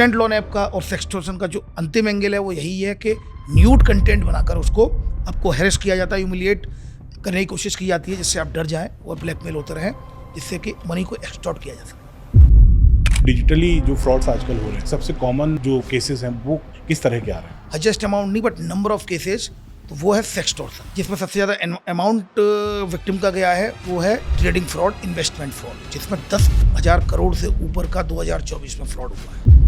Instant loan app का और sextortion का जो अंतिम एंगल है वो यही है कि न्यूड कंटेंट बनाकर उसको आपको हैरेस किया जाता है, ह्यूमिलिएट करने की कोशिश की जाती है जिससे आप डर जाएं और ब्लैकमेल होते रहें, जिससे कि मनी को एक्सटॉर्ट किया जा सके। डिजिटली जो फ्रॉड्स आजकल हो रहे हैं, सबसे कॉमन जो केसेस हैं वो किस तरह के आ रहे हैं? हाईएस्ट अमाउंट नहीं बट नंबर ऑफ केसेस, तो वो है सेक्सटोर्शन, जिसमें सबसे ज़्यादा अमाउंट विक्टिम का गया है वो है ट्रेडिंग फ्रॉड, इन्वेस्टमेंट फ्रॉड, जिसमें 10,000 करोड़ से ऊपर का 2024 में फ्रॉड हुआ है।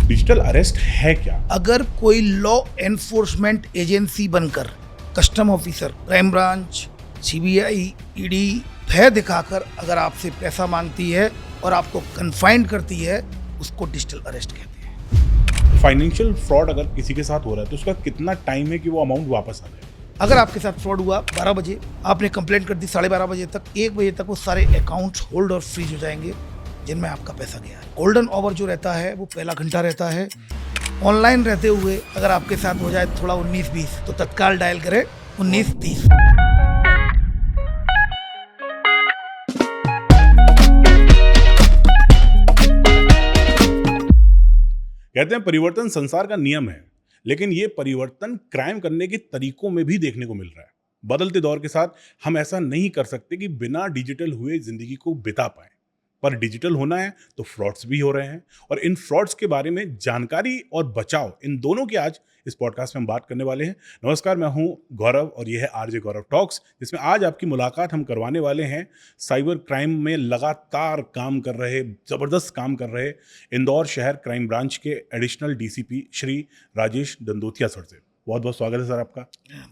डिजिटल अरेस्ट है क्या? अगर कोई लॉ एनफोर्समेंट एजेंसी बनकर custom officer, crime branch, CBI, ED भय दिखाकर अगर आपसे पैसा मांगती है और आपको कन्फाइंड करती है, उसको डिजिटल अरेस्ट कहते हैं। फाइनेंशियल फ्रॉड अगर किसी के साथ हो रहा है तो उसका कितना टाइम है कि वो अमाउंट वापस आ जाए? अगर आपके साथ फ्रॉड हुआ 12 बजे, आपने कंप्लेंट कर दी 12:30 बजे तक, 1 बजे तक वो सारे अकाउंट्स होल्ड और फ्रीज हो जाएंगे जिनमें आपका पैसा गया है। गोल्डन आवर जो रहता है वो पहला घंटा रहता है। ऑनलाइन रहते हुए अगर आपके साथ हो जाए थोड़ा 19-20 तो तत्काल डायल करें 19-30। कहते हैं परिवर्तन संसार का नियम है, लेकिन ये परिवर्तन क्राइम करने के तरीकों में भी देखने को मिल रहा है। बदलते दौर के साथ हम ऐसा नहीं कर सकते कि बिना डिजिटल हुए जिंदगी को बिता पाए, पर डिजिटल होना है तो फ्रॉड्स भी हो रहे हैं, और इन फ्रॉड्स के बारे में जानकारी और बचाव, इन दोनों की आज इस पॉडकास्ट में हम बात करने वाले हैं। नमस्कार, मैं हूं गौरव और यह है आरजे गौरव टॉक्स, जिसमें आज आपकी मुलाकात हम करवाने वाले हैं साइबर क्राइम में लगातार काम कर रहे, ज़बरदस्त काम कर रहे इंदौर शहर क्राइम ब्रांच के additional DCP Shri Rajesh Dandotiya sir से। बहुत बहुत स्वागत है सर आपका।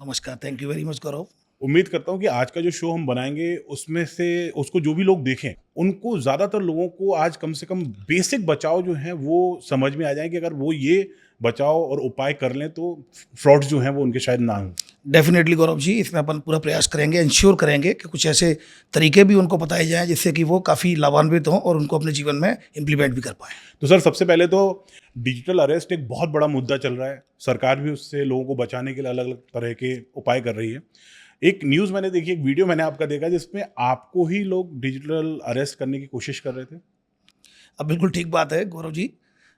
नमस्कार, thank you very much Gaurav. उम्मीद करता हूँ कि आज का जो शो हम बनाएंगे उसमें से उसको जो भी लोग देखें, उनको ज़्यादातर लोगों को आज कम से कम बेसिक बचाव जो हैं वो समझ में आ जाए कि अगर वो ये बचाव और उपाय कर लें तो फ्रॉड्स जो हैं वो उनके शायद ना हों। डेफिनेटली गौरव जी, इसमें अपन पूरा प्रयास करेंगे, इंश्योर करेंगे कि कुछ ऐसे तरीके भी उनको बताए जाएं जिससे कि वो काफ़ी लाभान्वित हों और उनको अपने जीवन में इम्प्लीमेंट भी कर पाएँ। तो सर, सबसे पहले तो डिजिटल अरेस्ट एक बहुत बड़ा मुद्दा चल रहा है, सरकार भी उससे लोगों को बचाने के लिए अलग अलग तरह के उपाय कर रही है। एक न्यूज़ मैंने देखी, एक वीडियो मैंने आपका देखा जिसमें आपको ही लोग डिजिटल अरेस्ट करने की कोशिश कर रहे थे। अब बिल्कुल ठीक बात है गौरव जी।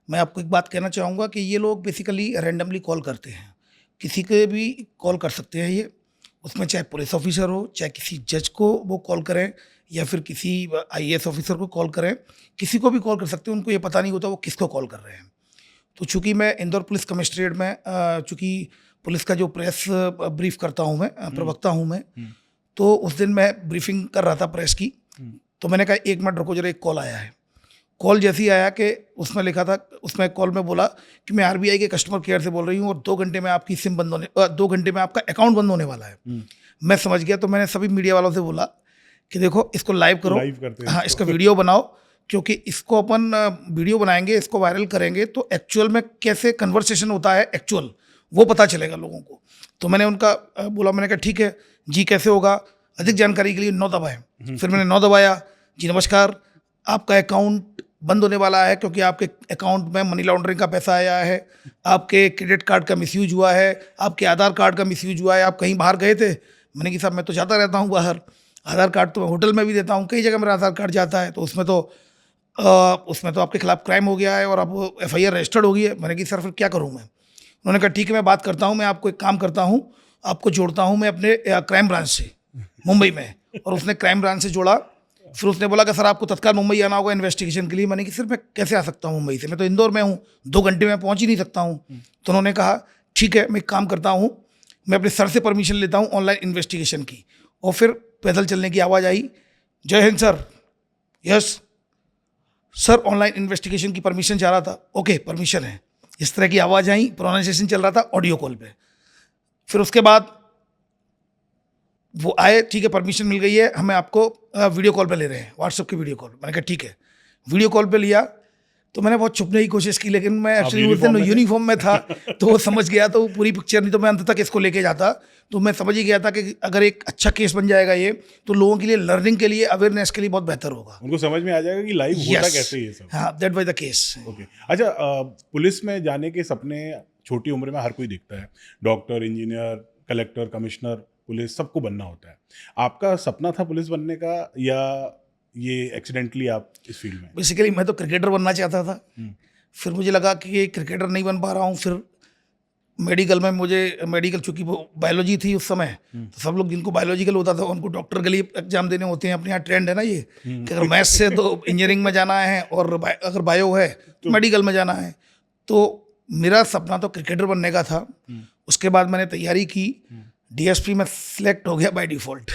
मैं आपको एक बात कहना चाहूँगा कि ये लोग बेसिकली रैंडमली कॉल करते हैं, किसी के भी कॉल कर सकते हैं ये, उसमें चाहे पुलिस ऑफिसर हो, चाहे किसी जज को वो कॉल करें या फिर किसी आईएएस ऑफिसर को कॉल करें, किसी को भी कॉल कर सकते हैं, उनको ये पता नहीं होता वो किसको कॉल कर रहे हैं। तो चूँकि मैं इंदौर पुलिस कमिश्नरेट में चूँकि पुलिस का जो प्रेस ब्रीफ करता हूँ मैं, प्रवक्ता हूँ मैं, तो उस दिन मैं ब्रीफिंग कर रहा था प्रेस की, तो मैंने कहा 1 मिनट रुको जरा, एक कॉल आया है। कॉल जैसे ही आया कि उसमें लिखा था, उसमें कॉल में बोला कि मैं आरबीआई के कस्टमर केयर से बोल रही हूँ और 2 घंटे में आपकी सिम बंद होने 2 घंटे में आपका अकाउंट बंद होने वाला है। मैं समझ गया, तो मैंने सभी मीडिया वालों से बोला कि देखो इसको लाइव करो, हाँ इसका वीडियो बनाओ, क्योंकि इसको अपन वीडियो बनाएंगे, इसको वायरल करेंगे तो एक्चुअल में कैसे कन्वर्सेशन होता है एक्चुअल वो पता चलेगा लोगों को। तो मैंने उनका बोला, मैंने कहा ठीक है जी, कैसे होगा, अधिक जानकारी के लिए 9 दबाएं। फिर मैंने 9 दबाया, जी नमस्कार, आपका अकाउंट बंद होने वाला है क्योंकि आपके अकाउंट में मनी लॉन्ड्रिंग का पैसा आया है, आपके क्रेडिट कार्ड का मिसयूज हुआ है, आपके आधार कार्ड का मिसयूज हुआ है, आप कहीं बाहर गए थे। मैंने कहा साहब मैं तो जाता रहता हूँ बाहर, आधार कार्ड तो मैं होटल में भी देता हूँ, कई जगह मेरा आधार कार्ड जाता है, तो उसमें तो आपके खिलाफ क्राइम हो गया है और अब एफआईआर रजिस्टर्ड हो गई है। मैंने कहा सर फिर क्या करूँ मैं? उन्होंने कहा ठीक है मैं बात करता हूँ, मैं आपको एक काम करता हूँ, आपको जोड़ता हूँ मैं अपने क्राइम ब्रांच से मुंबई में। और उसने क्राइम ब्रांच से जोड़ा। फिर उसने बोला कि सर आपको तत्काल मुंबई आना होगा इन्वेस्टिगेशन के लिए। मैंने कहा सर मैं कैसे आ सकता हूँ मुंबई से, मैं तो इंदौर में हूँ, 2 घंटे में पहुँच ही नहीं सकता हूँ। तो उन्होंने कहा ठीक है मैं एक काम करता हूँ, मैं अपने सर से परमिशन लेता हूँ ऑनलाइन इन्वेस्टिगेशन की। और फिर पैदल चलने की आवाज़ आई, जय Hind sir. Yes sir, online investigation की परमिशन चाह रहा था। ओके परमिशन है, इस तरह की आवाज़ आई, प्रोनाउंसिएशन चल रहा था ऑडियो कॉल पे। फिर उसके बाद वो आए, ठीक है परमिशन मिल गई है, हमें आपको वीडियो कॉल पे ले रहे हैं, व्हाट्सएप की वीडियो कॉल। मैंने कहा ठीक है, वीडियो कॉल पे लिया। तो मैंने बहुत छुपने की कोशिश की, लेकिन मैं एक्चुअली उस दिन यूनिफॉर्म में था तो वो समझ गया, तो वो पूरी पिक्चर नहीं तो मैं अंत तक इसको लेके जाता। तो मैं समझ ही गया था कि अगर एक अच्छा केस बन जाएगा ये, तो लोगों के लिए लर्निंग के लिए, अवेयरनेस के लिए बहुत बेहतर होगा, उनको समझ में आ जाएगा कि लाइव होता कैसे ये सब। हाँ that was the case. Okay, अच्छा, पुलिस में जाने के सपने छोटी उम्र में हर कोई देखता है, doctor, engineer, collector, commissioner, police सबको बनना होता है। आपका सपना था पुलिस बनने का या ये एक्सीडेंटली आप इस फील्ड में? बेसिकली मैं तो क्रिकेटर बनना चाहता था, फिर मुझे लगा कि ये क्रिकेटर नहीं बन पा रहा हूँ। फिर मेडिकल में मेडिकल, चूँकि वो बायोलॉजी थी उस समय, तो सब लोग जिनको बायोलॉजिकल होता था उनको डॉक्टर के लिए एग्ज़ाम देने होते हैं। अपने यहाँ ट्रेंड है ना ये, कि अगर मैथ्स से तो इंजीनियरिंग में जाना है, और अगर बायो है तो मेडिकल में जाना है। तो मेरा सपना तो क्रिकेटर बनने का था। उसके बाद मैंने तैयारी की, डीएसपी में सिलेक्ट हो गया बाय डिफ़ॉल्ट।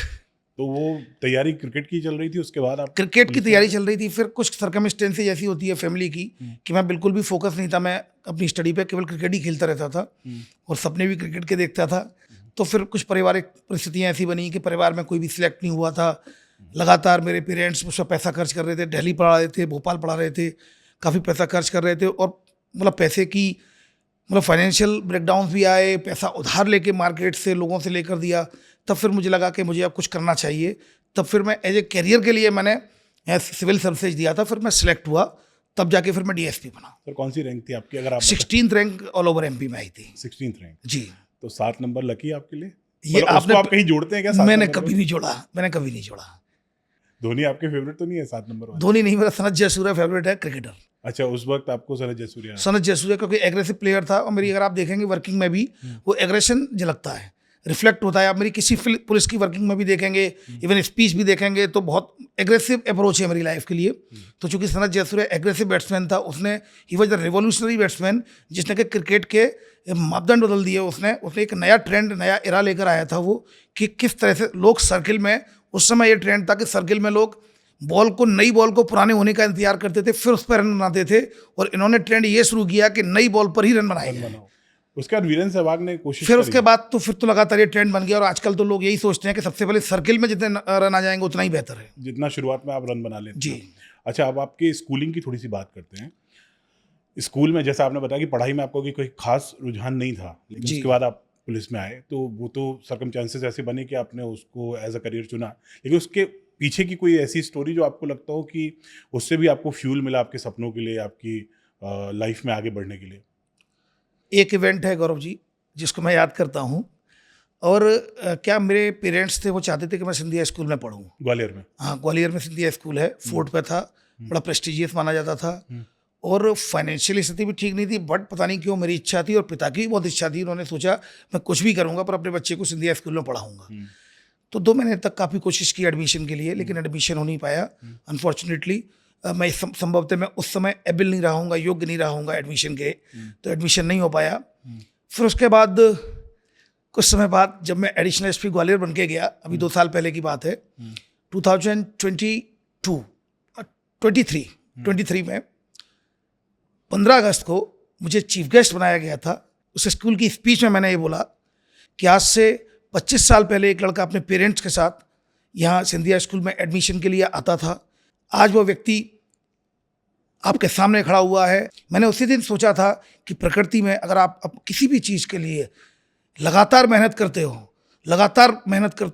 तो वो तैयारी क्रिकेट की चल रही थी, उसके बाद आप क्रिकेट की तैयारी चल रही थी। फिर कुछ सर्कमस्टेंसेज ऐसी होती है फैमिली की कि मैं बिल्कुल भी फोकस नहीं था, मैं अपनी स्टडी पे केवल क्रिकेट ही खेलता रहता था और सपने भी क्रिकेट के देखता था। तो फिर कुछ पारिवारिक परिस्थितियाँ ऐसी बनी कि परिवार में कोई भी सिलेक्ट नहीं हुआ था। लगातार मेरे पेरेंट्स मुझ पर पैसा खर्च कर रहे थे, दिल्ली पढ़ा रहे थे, भोपाल पढ़ा रहे थे, काफ़ी पैसा खर्च कर रहे थे। और मतलब पैसे की फाइनेंशियल ब्रेकडाउन भी आए, पैसा उधार लेके मार्केट से लोगों से लेकर दिया। तब फिर मुझे लगा कि मुझे अब कुछ करना चाहिए। तब फिर मैं एज ए करियर के लिए मैंने सिविल सर्विसेज दिया था। फिर मैं सिलेक्ट हुआ, तब जाके फिर मैं डीएसपी बना। सर कौन सी रैंक थी आपकी, अगर आप 16th rank all over MP में आई थी। 16th रैंक जी। तो 7 नंबर लकी है आपके लिए? ये मतलब उसको आप कहीं जोड़ते हैं क्या 7 मैंने नंबर कभी को? नहीं जोड़ा, मैंने कभी नहीं जोड़ा। धोनी आपके फेवरेट तो नहीं है 7 नंबर वाला? धोनी नहीं, मेरा सनत जयसूर्या फेवरेट है क्रिकेटर। अच्छा, उस वक्त आपको सनत जयसूर्या। सनत जयसूर्या क्योंकि एग्रेसिव प्लेयर था, और मेरी अगर आप देखेंगे वर्किंग में भी वो एग्रेशन झलकता है, रिफ्लेक्ट होता है। आप मेरी किसी पुलिस की वर्किंग में भी देखेंगे, इवन स्पीच भी देखेंगे, तो बहुत एग्रेसिव अप्रोच है मेरी लाइफ के लिए। तो चूंकि सनत जयसूर्या एग्रेसिव बैट्समैन था, उसने he was the revolutionary batsman जिसने कि क्रिकेट के मापदंड बदल दिए। उसने एक नया ट्रेंड, नया एरा लेकर आया था वो, कि किस तरह से लोग सर्किल में, उस समय ये ट्रेंड था कि सर्किल में लोग नई बॉल को पुराने होने का इंतजार करते थे, फिर उस पर रन बनाते थे। और इन्होंने ट्रेंड ये शुरू किया कि नई बॉल पर ही रन बनाए जाएं। उसके बाद वीरेंद्र सहवाग ने कोशिश फिर करी। उसके बाद तो लगातार ये ट्रेंड बन गया, और आजकल तो लोग यही सोचते हैं कि सबसे पहले सर्किल में जितने रन आ जाएंगे उतना ही बेहतर है, जितना शुरुआत में आप रन बना लेते जी। हैं। अच्छा, अब आपके स्कूलिंग की थोड़ी सी बात करते हैं। स्कूल में जैसा आपने बताया कि पढ़ाई में आपको कोई खास रुझान नहीं था, लेकिन जी। उसके बाद आप पुलिस में आए, तो वो तो सर्कमस्टेंसेस ऐसे बने कि आपने उसको एज अ करियर चुना। लेकिन उसके पीछे की कोई ऐसी स्टोरी जो आपको लगता हो कि उससे भी आपको फ्यूल मिला आपके सपनों के लिए, आपकी लाइफ में आगे बढ़ने के लिए? एक इवेंट है गौरव जी जिसको मैं याद करता हूँ। और क्या मेरे पेरेंट्स थे, वो चाहते थे कि मैं सिंधिया स्कूल में पढ़ूँ। ग्वालियर में? हाँ, ग्वालियर में सिंधिया स्कूल है, फोर्ट पे था, बड़ा प्रेस्टिजियस माना जाता था। और फाइनेंशियल स्थिति भी ठीक नहीं थी, बट पता नहीं क्यों मेरी इच्छा थी और पिता की भी बहुत इच्छा थी। उन्होंने सोचा मैं कुछ भी करूँगा पर अपने बच्चे को सिंधिया स्कूल में पढ़ाऊँगा। तो 2 महीने तक काफ़ी कोशिश की एडमिशन के लिए, लेकिन एडमिशन हो नहीं पाया अनफॉर्चुनेटली। मैं संभवतः मैं उस समय एबल नहीं रहा हूँगा, योग्य नहीं रहा हूँगा एडमिशन के, तो एडमिशन नहीं हो पाया। फिर उसके बाद कुछ समय बाद जब मैं एडिशनल एसपी ग्वालियर बन के गया, अभी 2 साल पहले की बात है, 2023 में 15 अगस्त को मुझे चीफ गेस्ट बनाया गया था। उस स्कूल की स्पीच में मैंने ये बोला कि आज से 25 साल पहले एक लड़का अपने पेरेंट्स के साथ यहाँ सिंधिया स्कूल में एडमिशन के लिए आता था, आज वो व्यक्ति आपके सामने खड़ा हुआ है। मैंने उसी दिन सोचा था कि प्रकृति में अगर आप किसी भी चीज़ के लिए लगातार मेहनत करते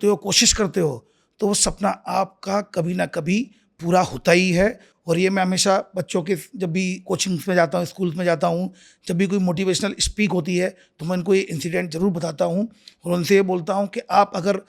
हो, कोशिश करते हो, तो वो सपना आपका कभी ना कभी पूरा होता ही है। और ये मैं हमेशा बच्चों के, जब भी कोचिंग्स में जाता हूँ, स्कूल्स में जाता हूँ, जब भी कोई मोटिवेशनल स्पीक होती है, तो मैं उनको ये इंसिडेंट ज़रूर बताता हूँ और उनसे ये बोलता हूँ कि आप अगर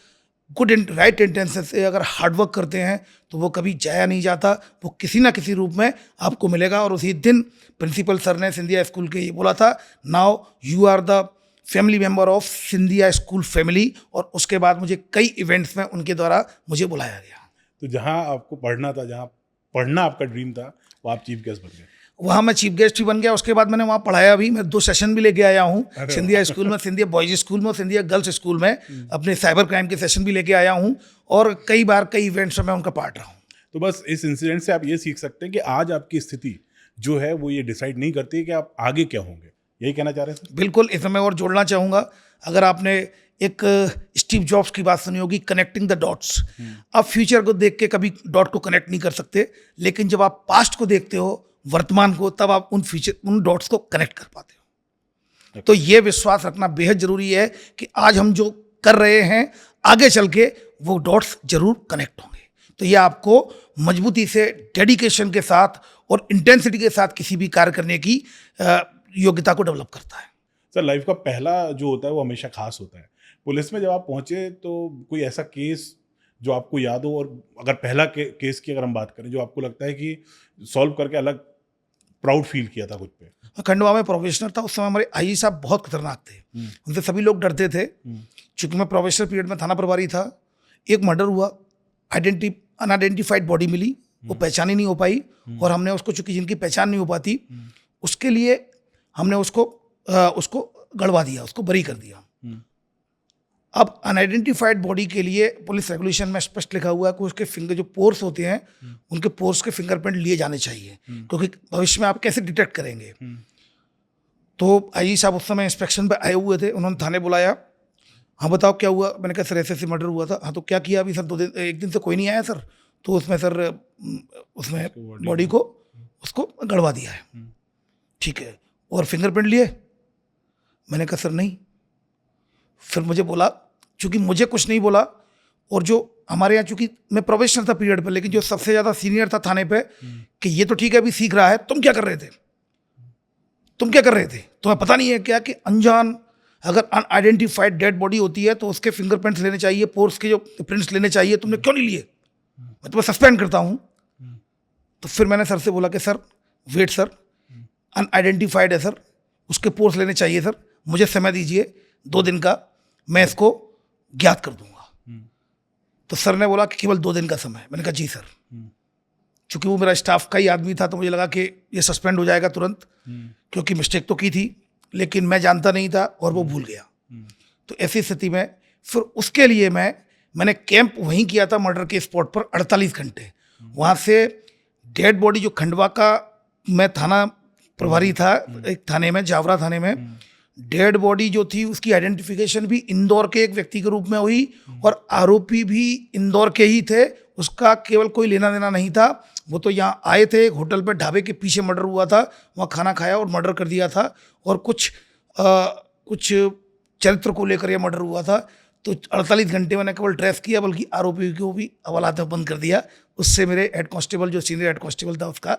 गुड एंड राइट इंटेंशन से अगर हार्डवर्क करते हैं तो वो कभी जाया नहीं जाता, वो किसी ना किसी रूप में आपको मिलेगा। और उसी दिन प्रिंसिपल सर ने सिंधिया स्कूल के ये बोला था, now you are the family member of Scindia school family. और उसके बाद मुझे कई इवेंट्स में उनके द्वारा मुझे बुलाया गया। तो जहाँ आपको पढ़ना था, जहाँ पढ़ना आपका ड्रीम था, वो आप चीफ गेस्ट बन गए। वहाँ मैं चीफ गेस्ट भी बन गया। उसके बाद मैंने वहाँ पढ़ाया भी, मैं 2 सेशन भी लेके आया हूँ सिंधिया स्कूल में, सिंधिया बॉयज स्कूल में और सिंधिया गर्ल्स स्कूल में। अपने साइबर क्राइम के सेशन भी लेके आया हूँ और कई बार कई इवेंट्स में मैं उनका पार्ट रहा हूँ। तो बस इस इंसिडेंट से आप ये सीख सकते हैं कि आज आपकी स्थिति जो है वो ये डिसाइड नहीं करती है कि आप आगे क्या होंगे, यही कहना चाह रहे हैं सर? बिल्कुल। इसमें मैं और जोड़ना चाहूँगा, अगर आपने एक स्टीव जॉब्स की बात सुनी होगी, कनेक्टिंग द डॉट्स। आप फ्यूचर को देख के कभी डॉट को कनेक्ट नहीं कर सकते, लेकिन जब आप पास्ट को देखते हो, वर्तमान को, तब आप उन डॉट्स को कनेक्ट कर पाते हो। तो ये विश्वास रखना बेहद जरूरी है कि आज हम जो कर रहे हैं, आगे चल के वो डॉट्स जरूर कनेक्ट होंगे। तो ये आपको मजबूती से, डेडिकेशन के साथ और इंटेंसिटी के साथ किसी भी कार्य करने की योग्यता को डेवलप करता है। सर, लाइफ का पहला जो होता है वो हमेशा खास होता है। पुलिस में जब आप पहुंचे तो कोई ऐसा केस जो आपको याद हो, और अगर पहला केस की अगर हम बात करें जो आपको लगता है कि सॉल्व करके अलग प्राउड फील किया था खुद पे? खंडवा में प्रोफेशनल था उस समय, हमारे आई साहब बहुत खतरनाक थे, उनसे सभी लोग डरते थे। चूंकि मैं प्रोफेशनल पीरियड में थाना प्रभारी था, एक मर्डर हुआ, अनआइडेंटिफाइड बॉडी मिली, वो पहचानी नहीं हो पाई, और हमने उसको, चूंकि जिनकी पहचान नहीं हो पाती, उसके लिए हमने उसको गड़वा दिया, उसको बरी कर दिया। अब अनआइडेंटिफाइड बॉडी के लिए पुलिस रेगुलेशन में स्पष्ट लिखा हुआ है कि उसके फिंगर जो पोर्स होते हैं, उनके पोर्स के फिंगरप्रिंट लिए जाने चाहिए, क्योंकि भविष्य में आप कैसे डिटेक्ट करेंगे। तो आई साहब उस समय इंस्पेक्शन पे आए हुए थे, उन्होंने थाने बुलाया। हाँ बताओ क्या हुआ? मैंने कहा सर ऐसे मर्डर हुआ था। हाँ तो क्या किया अभी? सर 1 दिन से कोई नहीं आया सर। तो उसमें सर उसमें बॉडी को उसको गड़वा दिया है। ठीक है, और फिंगरप्रिंट लिए? मैंने कहा सर नहीं। फिर मुझे बोला, चूंकि मुझे कुछ नहीं बोला, और जो हमारे यहाँ, चूंकि मैं प्रोफेशनल था पीरियड पर, लेकिन जो सबसे ज़्यादा सीनियर था थाने पे, कि ये तो ठीक है अभी सीख रहा है, तुम क्या कर रहे थे? तुम क्या कर रहे थे? तुम्हें पता नहीं है क्या कि अनजान, अगर अनआइडेंटिफाइड डेड बॉडी होती है तो उसके फिंगरप्रिंट्स लेने चाहिए, पोर्स के जो प्रिंट्स लेने चाहिए, तुमने क्यों नहीं लिए? मैं तुम्हें सस्पेंड करता हूँ। तो फिर मैंने सर से बोला कि सर वेट सर, अनआइडेंटिफाइड है सर, उसके पोर्स लेने चाहिए सर, मुझे समय दीजिए 2 दिन का, मैं इसको ज्ञात कर दूंगा। तो सर ने बोला कि केवल 2 दिन का समय। मैंने कहा जी सर। चूंकि वो मेरा स्टाफ का ही आदमी था, तो मुझे लगा कि ये सस्पेंड हो जाएगा तुरंत, क्योंकि मिस्टेक तो की थी, लेकिन मैं जानता नहीं था और वो भूल गया। तो ऐसी स्थिति में फिर उसके लिए मैंने कैंप वहीं किया था, मर्डर के स्पॉट पर 48 घंटे। वहाँ से डेड बॉडी, जो खंडवा का मैं थाना प्रभारी था, एक थाने में, जावरा थाने में, डेड बॉडी जो थी उसकी आइडेंटिफिकेशन भी इंदौर के एक व्यक्ति के रूप में हुई, और आरोपी भी इंदौर के ही थे। उसका केवल कोई लेना देना नहीं था, वो तो यहाँ आए थे, एक होटल पे ढाबे के पीछे मर्डर हुआ था, वहाँ खाना खाया और मर्डर कर दिया था, और कुछ चरित्र को लेकर यह मर्डर हुआ था। तो 48 घंटे मैंने केवल ट्रेस किया, बल्कि आरोपी को भी हवालात में बंद कर दिया। उससे मेरे हेड कांस्टेबल, जो सीनियर हेड कांस्टेबल था, उसका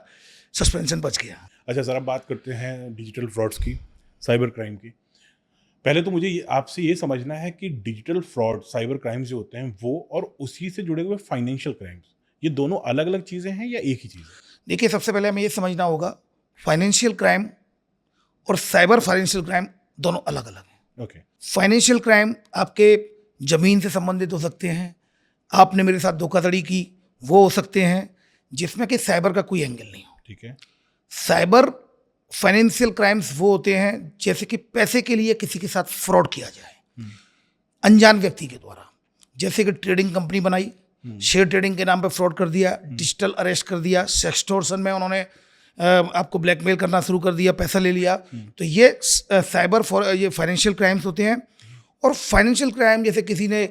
सस्पेंशन बच गया। अच्छा सर, अब बात करते हैं डिजिटल फ्रॉड्स की, साइबर क्राइम की। पहले तो मुझे आपसे ये समझना है कि डिजिटल फ्रॉड, साइबर क्राइम जो होते हैं वो, और उसी से जुड़े हुए फाइनेंशियल क्राइम्स, ये दोनों अलग अलग चीज़ें हैं या एक ही चीज़ है? देखिए, सबसे पहले हमें ये समझना होगा, फाइनेंशियल क्राइम और साइबर फाइनेंशियल क्राइम दोनों अलग अलग हैं। ओके। फाइनेंशियल क्राइम आपके ज़मीन से संबंधित हो सकते हैं, आपने मेरे साथ धोखाधड़ी की, वो हो सकते हैं, जिसमें कि साइबर का कोई एंगल नहीं हो। ठीक है। साइबर फाइनेंशियल क्राइम्स वो होते हैं जैसे कि पैसे के लिए किसी के साथ फ्रॉड किया जाए अनजान व्यक्ति के द्वारा, जैसे कि ट्रेडिंग कंपनी बनाई, शेयर ट्रेडिंग के नाम पे फ्रॉड कर दिया, डिजिटल अरेस्ट कर दिया, सेक्सटोर्शन में उन्होंने आपको ब्लैकमेल करना शुरू कर दिया, पैसा ले लिया। तो ये ये फाइनेंशियल क्राइम्स होते हैं। और फाइनेंशियल क्राइम जैसे किसी ने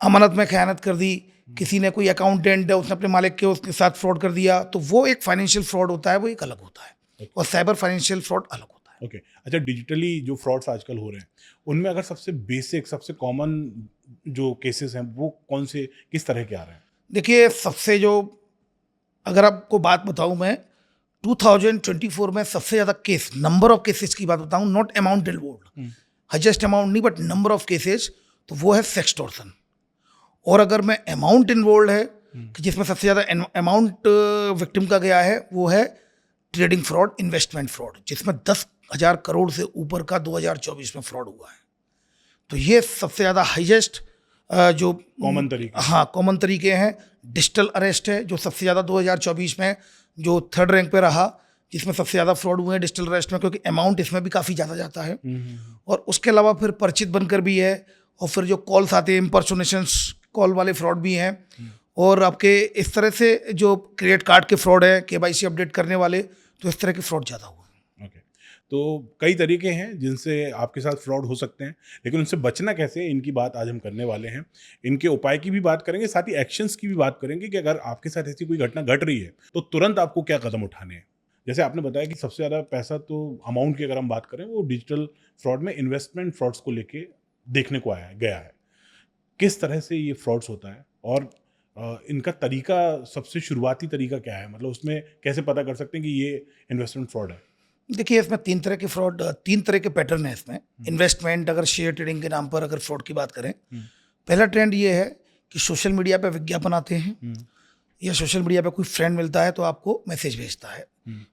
अमानत में खयानत कर दी, किसी ने, कोई अकाउंटेंट है, उसने अपने मालिक के उसके साथ फ्रॉड कर दिया, तो वो एक फाइनेंशियल फ्रॉड होता है, वो एक अलग होता है। और साइबर फाइनेंशियल फ्रॉड अलग होता है। ओके। अच्छा, डिजिटली जो फ्रॉड्स आजकल हो रहे हैं, उनमें अगर सबसे बेसिक, सबसे कॉमन जो केसेस हैं वो कौन से, किस तरह के आ रहे हैं? देखिए, सबसे जो, अगर आपको बात बताऊं मैं, 2024 में सबसे ज़्यादा केस, नंबर ऑफ केसेस की बात बताऊं, not amount involved, highest amount नहीं, बट नंबर ऑफ केसेस, तो वो है सेक्सटॉर्शन। और अगर मैं अमाउंट इन्वॉल्व है कि जिसमें सबसे ज़्यादा अमाउंट विक्टिम का गया है, वो है ट्रेडिंग फ्रॉड, इन्वेस्टमेंट फ्रॉड, जिसमें 10,000 करोड़ से ऊपर का 2024 में फ्रॉड हुआ है। तो ये सबसे ज़्यादा हाईएस्ट जो कॉमन तरीके, हाँ, कॉमन तरीके हैं। डिजिटल अरेस्ट है जो सबसे ज़्यादा 2024 में जो 3rd रैंक पे रहा, जिसमें सबसे ज़्यादा फ्रॉड हुए हैं डिजिटल अरेस्ट में, क्योंकि अमाउंट इसमें भी काफ़ी ज़्यादा जाता है। और उसके अलावा फिर परिचित बनकर भी है, और फिर जो कॉल्स आते हैं, इम्पर्सोनेशंस कॉल वाले फ्रॉड भी हैं। और आपके इस तरह से जो क्रेडिट कार्ड के फ्रॉड है, KYC अपडेट करने वाले, तो इस तरह के फ्रॉड ज़्यादा हुए हैं। ओके। तो कई तरीके हैं जिनसे आपके साथ फ्रॉड हो सकते हैं, लेकिन उनसे बचना कैसे, इनकी बात आज हम करने वाले हैं। इनके उपाय की भी बात करेंगे, साथ ही एक्शंस की भी बात करेंगे कि अगर आपके साथ ऐसी कोई घटना घट रही है तो तुरंत आपको क्या कदम उठाने हैं। जैसे आपने बताया कि सबसे ज़्यादा पैसा, तो अमाउंट की अगर हम बात करें, वो डिजिटल फ्रॉड में इन्वेस्टमेंट फ्रॉड्स को लेके देखने को गया है। किस तरह से ये फ्रॉड्स होता है, और इनका तरीका, सबसे शुरुआती तरीका क्या है, मतलब उसमें कैसे पता कर सकते हैं कि ये इन्वेस्टमेंट फ्रॉड है? देखिए, इसमें 3 तरह के फ्रॉड, 3 तरह के पैटर्न है इसमें। इन्वेस्टमेंट, अगर शेयर ट्रेडिंग के नाम पर अगर फ्रॉड की बात करें, पहला ट्रेंड ये है कि सोशल मीडिया पे विज्ञापन आते हैं, या सोशल मीडिया पे कोई फ्रेंड मिलता है तो आपको मैसेज भेजता है,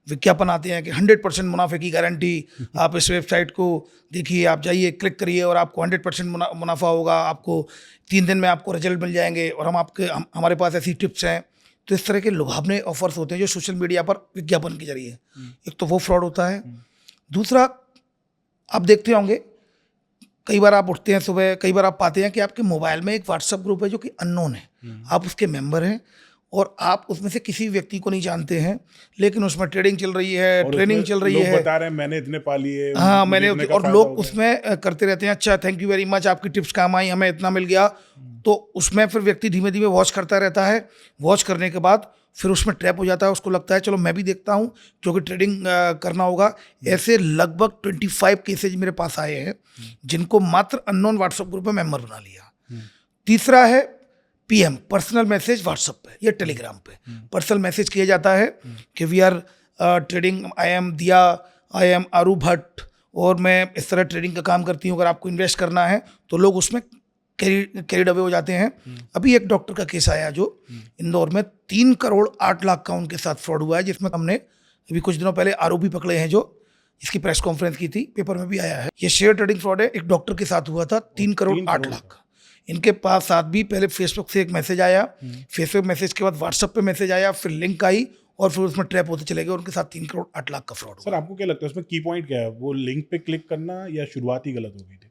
विज्ञापन आते हैं कि 100% मुनाफे की गारंटी, आप इस वेबसाइट को देखिए, आप जाइए, क्लिक करिए और आपको 100% मुनाफा होगा, आपको 3 दिन में आपको रिजल्ट मिल जाएंगे और हमारे पास ऐसी टिप्स हैं। तो इस तरह के लुभावने ऑफर्स होते हैं जो सोशल मीडिया पर विज्ञापन के जरिए, एक तो वो फ्रॉड होता है। दूसरा, आप देखते होंगे कई बार आप उठते हैं सुबह, कई बार आप पाते हैं कि आपके मोबाइल में एक व्हाट्सएप ग्रुप है जो कि अननोन है, आप उसके मेंबर हैं और आप उसमें से किसी व्यक्ति को नहीं जानते हैं, लेकिन उसमें ट्रेडिंग चल रही है, ट्रेनिंग चल रही है, बता रहे हैं मैंने इतने पा लिए, हाँ मैंने, और लोग उसमें करते रहते हैं, अच्छा थैंक यू वेरी मच, आपकी टिप्स काम आई, हमें इतना मिल गया। तो उसमें फिर व्यक्ति धीमे धीमे वॉच करता रहता है, वॉच करने के बाद फिर उसमें ट्रैप हो जाता है, उसको लगता है चलो मैं भी देखता हूँ क्योंकि ट्रेडिंग करना होगा। ऐसे लगभग 25 केसेज मेरे पास आए हैं जिनको मात्र अननोन व्हाट्सएप ग्रुप में मेंबर बना लिया। तीसरा है पीएम, पर्सनल मैसेज व्हाट्सएप पे या टेलीग्राम पे पर्सनल मैसेज किया जाता है कि we are trading, I am दिया, आई एम आरू भट्ट और मैं इस तरह ट्रेडिंग का काम करती हूँ, अगर आपको इन्वेस्ट करना है तो लोग उसमें कैरिड अवे हो जाते हैं। अभी एक डॉक्टर का केस आया जो इंदौर में 3 करोड़ 8 लाख का उनके साथ फ्रॉड हुआ है, जिसमें हमने अभी कुछ दिनों पहले आरोपी पकड़े हैं, जो इसकी प्रेस कॉन्फ्रेंस की थी, पेपर में भी आया है। ये शेयर ट्रेडिंग फ्रॉड है, एक डॉक्टर के साथ हुआ था, 3 करोड़ 8 लाख। इनके पास साथ भी पहले फेसबुक से एक मैसेज आया, फेसबुक मैसेज के बाद व्हाट्सएप पे मैसेज आया, फिर लिंक आई और फिर उसमें ट्रैप होते चले गए, उनके साथ 3 करोड़ 8 लाख का फ्रॉड। सर आपको क्या लगता है उसमें की पॉइंट क्या है, वो लिंक पे क्लिक करना या शुरुआत ही गलत हो गई थी?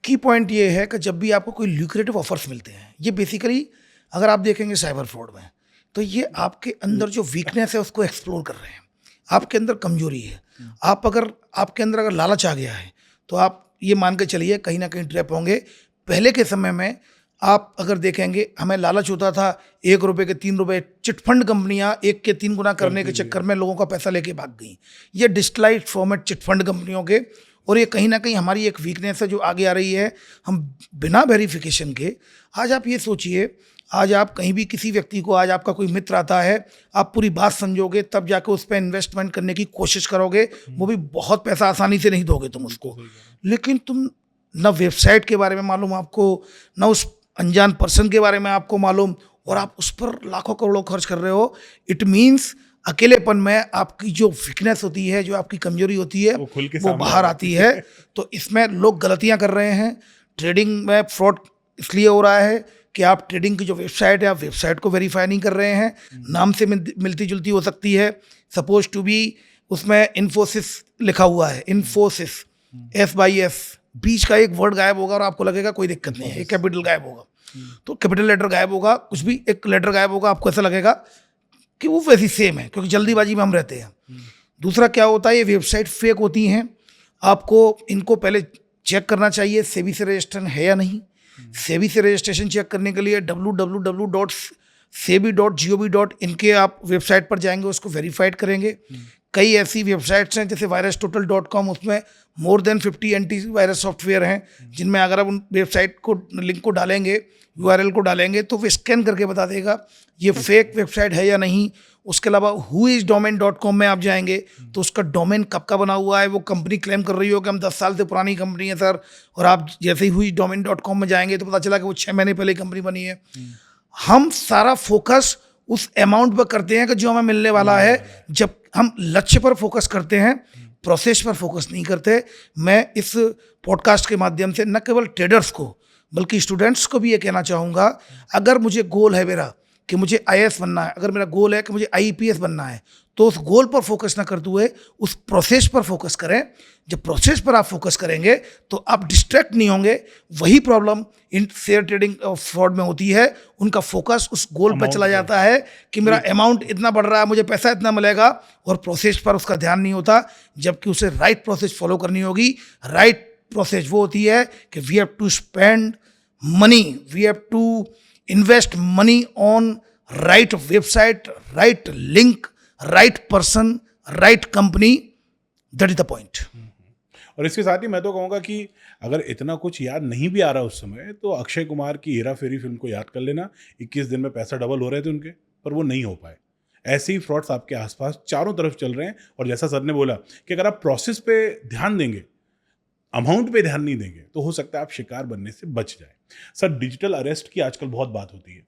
की पॉइंट ये है कि जब भी आपको कोई ल्यूक्रेटिव ऑफर्स मिलते हैं, ये बेसिकली अगर आप देखेंगे साइबर फ्रॉड में, तो ये आपके अंदर जो वीकनेस है उसको एक्सप्लोर कर रहे हैं, आपके अंदर कमजोरी है, आपके अंदर अगर लालच आ गया है तो आप ये मान के चलिए कहीं ना कहीं ट्रैप होंगे। पहले के समय में आप अगर देखेंगे, हमें लालच होता था 1 रुपये के 3 रुपये, चिटफंड कंपनियां 1 के 3 गुना करने के चक्कर में लोगों का पैसा लेके भाग गई। ये डिजिटलाइज्ड फॉर्मेट चिटफंड कंपनियों के, और ये कहीं ना कहीं हमारी एक वीकनेस है जो आगे आ रही है। हम बिना वेरिफिकेशन के, आज आप ये सोचिए, आज आप कहीं भी किसी व्यक्ति को, आज आपका कोई मित्र आता है, आप पूरी बात समझोगे तब जाके उस पर इन्वेस्टमेंट करने की कोशिश करोगे, वो भी बहुत पैसा आसानी से नहीं दोगे तुम उसको। लेकिन तुम ना वेबसाइट के बारे में मालूम आपको, ना उस अनजान पर्सन के बारे में आपको मालूम, और आप उस पर लाखों करोड़ों खर्च कर रहे हो। इट मीन्स अकेलेपन में आपकी जो वीकनेस होती है, जो आपकी कमजोरी होती है, वो बाहर आती है। तो इसमें लोग गलतियां कर रहे हैं। ट्रेडिंग में फ्रॉड इसलिए हो रहा है कि आप ट्रेडिंग की जो वेबसाइट है, आप वेबसाइट को वेरीफाई नहीं कर रहे हैं, नाम से मिलती जुलती हो सकती है, सपोज टू बी उसमें इन्फोसिस लिखा हुआ है, इन्फोसिस SYS, बीच का एक वर्ड गायब होगा और आपको लगेगा कोई दिक्कत नहीं है, एक कैपिटल गायब होगा, तो कैपिटल लेटर गायब होगा, कुछ भी एक लेटर गायब होगा, आपको ऐसा लगेगा कि वो वैसी सेम है, क्योंकि जल्दीबाजी में हम रहते हैं। दूसरा क्या होता है, ये वेबसाइट फेक होती हैं, आपको इनको पहले चेक करना चाहिए सेबी से रजिस्ट्रेशन है या नहीं। सेबी से रजिस्ट्रेशन चेक करने के लिए www.sebi.gov.in के आप वेबसाइट पर जाएंगे, उसको वेरीफाइड करेंगे। कई ऐसी वेबसाइट्स हैं जैसे virustotal.com, उसमें more than 50 anti virus software हैं, जिनमें अगर आप उन वेबसाइट को लिंक को डालेंगे, URL को डालेंगे, तो वो स्कैन करके बता देगा ये फेक वेबसाइट है या नहीं। उसके अलावा whoisdomain.com में आप जाएंगे तो उसका डोमेन कब का बना हुआ है, वो कंपनी क्लेम कर रही हो कि हम 10 साल से पुरानी कंपनी है सर, और आप जैसे ही whoisdomain.com में जाएंगे तो पता चला कि वो 6 महीने पहले कंपनी बनी है। हम सारा फोकस उस अमाउंट पर करते हैं कि जो हमें मिलने वाला है, जब हम लक्ष्य पर फोकस करते हैं, प्रोसेस पर फोकस नहीं करते। मैं इस पॉडकास्ट के माध्यम से न केवल ट्रेडर्स को बल्कि स्टूडेंट्स को भी ये कहना चाहूँगा, अगर मुझे गोल है मेरा कि मुझे IAS बनना है, अगर मेरा गोल है कि मुझे IPS बनना है, तो उस गोल पर फोकस ना करते हुए उस प्रोसेस पर फोकस करें। जब प्रोसेस पर आप फोकस करेंगे तो आप डिस्ट्रैक्ट नहीं होंगे। वही problem in share trading fraud में होती है, उनका फोकस उस गोल पर चला जाता है कि मेरा अमाउंट इतना बढ़ रहा है, मुझे पैसा इतना मिलेगा, और प्रोसेस पर उसका ध्यान नहीं होता, जबकि उसे राइट प्रोसेस फॉलो करनी होगी। राइट प्रोसेस वो होती है कि we have to spend money, we have to invest money on right website, right link, right person, right company, that is the point. और इसके साथ ही मैं तो कहूँगा कि अगर इतना कुछ याद नहीं भी आ रहा उस समय, तो अक्षय कुमार की हेरा फेरी फिल्म को याद कर लेना। 21 दिन में पैसा डबल हो रहे थे उनके, पर वो नहीं हो पाए। ऐसे ही फ्रॉड्स आपके आसपास चारों तरफ चल रहे हैं। और जैसा सर ने बोला कि अगर आप प्रोसेस पे ध्यान देंगे, अमाउंट पे ध्यान नहीं देंगे, तो हो सकता है आप शिकार बनने से बच जाए। सर, डिजिटल अरेस्ट की आजकल बहुत बात होती है।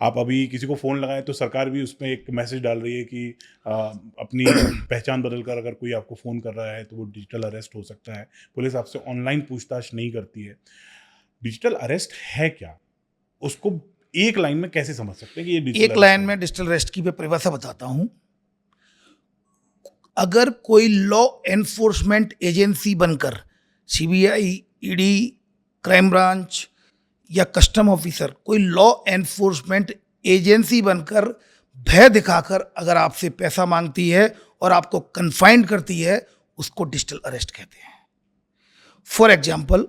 आप अभी किसी को फ़ोन लगाएं तो सरकार भी उसमें एक मैसेज डाल रही है कि अपनी पहचान बदल कर अगर कोई आपको फ़ोन कर रहा है तो वो डिजिटल अरेस्ट हो सकता है। पुलिस आपसे ऑनलाइन पूछताछ नहीं करती है। डिजिटल अरेस्ट है क्या? उसको एक लाइन में कैसे समझ सकते हैं कि ये डिजिटल एक लाइन अरेस्ट में डिजिटल अरेस्ट की मैं परिभाषा बताता हूं। अगर कोई लॉ एनफोर्समेंट एजेंसी बनकर सीबीआई, ईडी, क्राइम ब्रांच या कस्टम ऑफिसर, कोई लॉ एनफोर्समेंट एजेंसी बनकर भय दिखाकर अगर आपसे पैसा मांगती है और आपको कन्फाइंड करती है, उसको डिजिटल अरेस्ट कहते हैं। फॉर एग्जाम्पल,